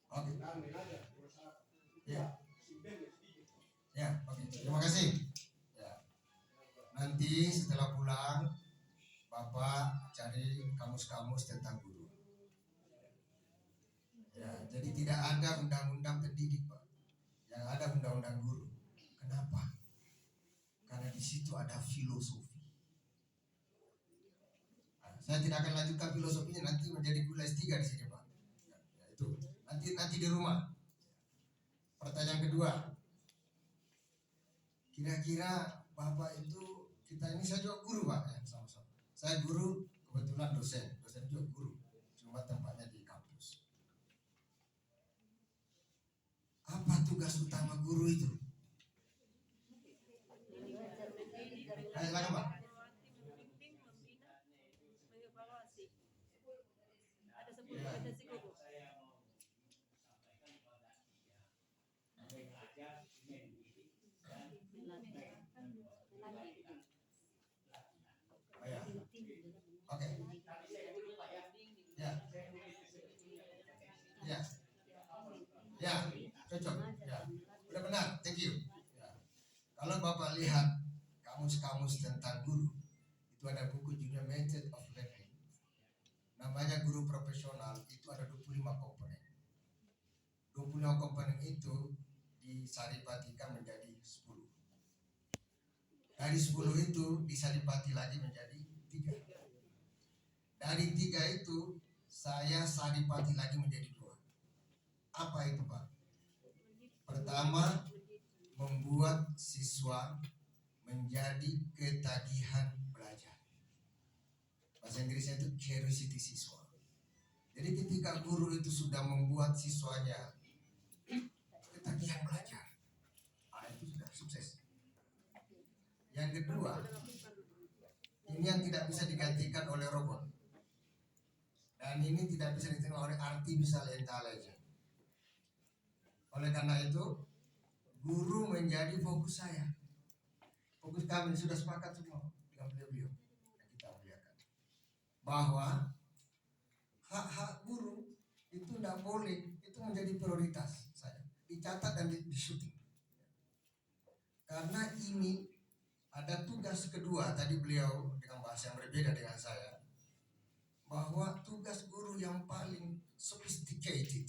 Oke. Dan mengajar masyarakat. Ya. Simpel sedikit. Ya, oke. Terima kasih. Ya. Nanti setelah pulang, Bapak cari kamus-kamus tentang guru. Ya, jadi tidak ada undang-undang pendidik, Pak. Yang ada undang-undang guru. Kenapa? Karena di situ ada filosofi. Nah, saya tidak akan lanjutkan filosofinya, nanti menjadi gula S3 di sini, Pak. Ya, itu nanti di rumah. Pertanyaan kedua, kira-kira Bapak itu, kita ini saya juga guru, Pak, ya, sama-sama. Saya guru, kebetulan dosen juga guru, cuma tempatnya di kampus. Apa tugas utama guru itu? Ayo silakan, Pak. Ya, cocok. Ya, udah benar. Thank you. Ya. Kalau Bapak lihat kamus-kamus tentang guru, itu ada buku judulnya Method of Learning. Namanya guru profesional, itu ada 25 komponen. 25 komponen itu disaripatikan menjadi 10. Dari 10 itu disaripati lagi menjadi 3. Dari 3 itu saya saripati lagi menjadi 2. Apa itu, Pak? Pertama, membuat siswa menjadi ketagihan belajar. Bahasa Inggrisnya itu curiosity siswa. Jadi ketika guru itu sudah membuat siswanya ketagihan belajar, itu sudah sukses. Yang kedua, ini yang tidak bisa digantikan oleh robot. Dan ini tidak bisa digantikan oleh artificial intelligence. Oleh karena itu, guru menjadi fokus saya. Fokus kami sudah sepakat semua dengan beliau-beliau yang kita muliakan. Bahwa hak-hak guru itu tidak boleh, itu menjadi prioritas saya. Dicatat dan di-shooting. Karena ini ada tugas kedua, tadi beliau dengan bahasa yang berbeda dengan saya, bahwa tugas guru yang paling sophisticated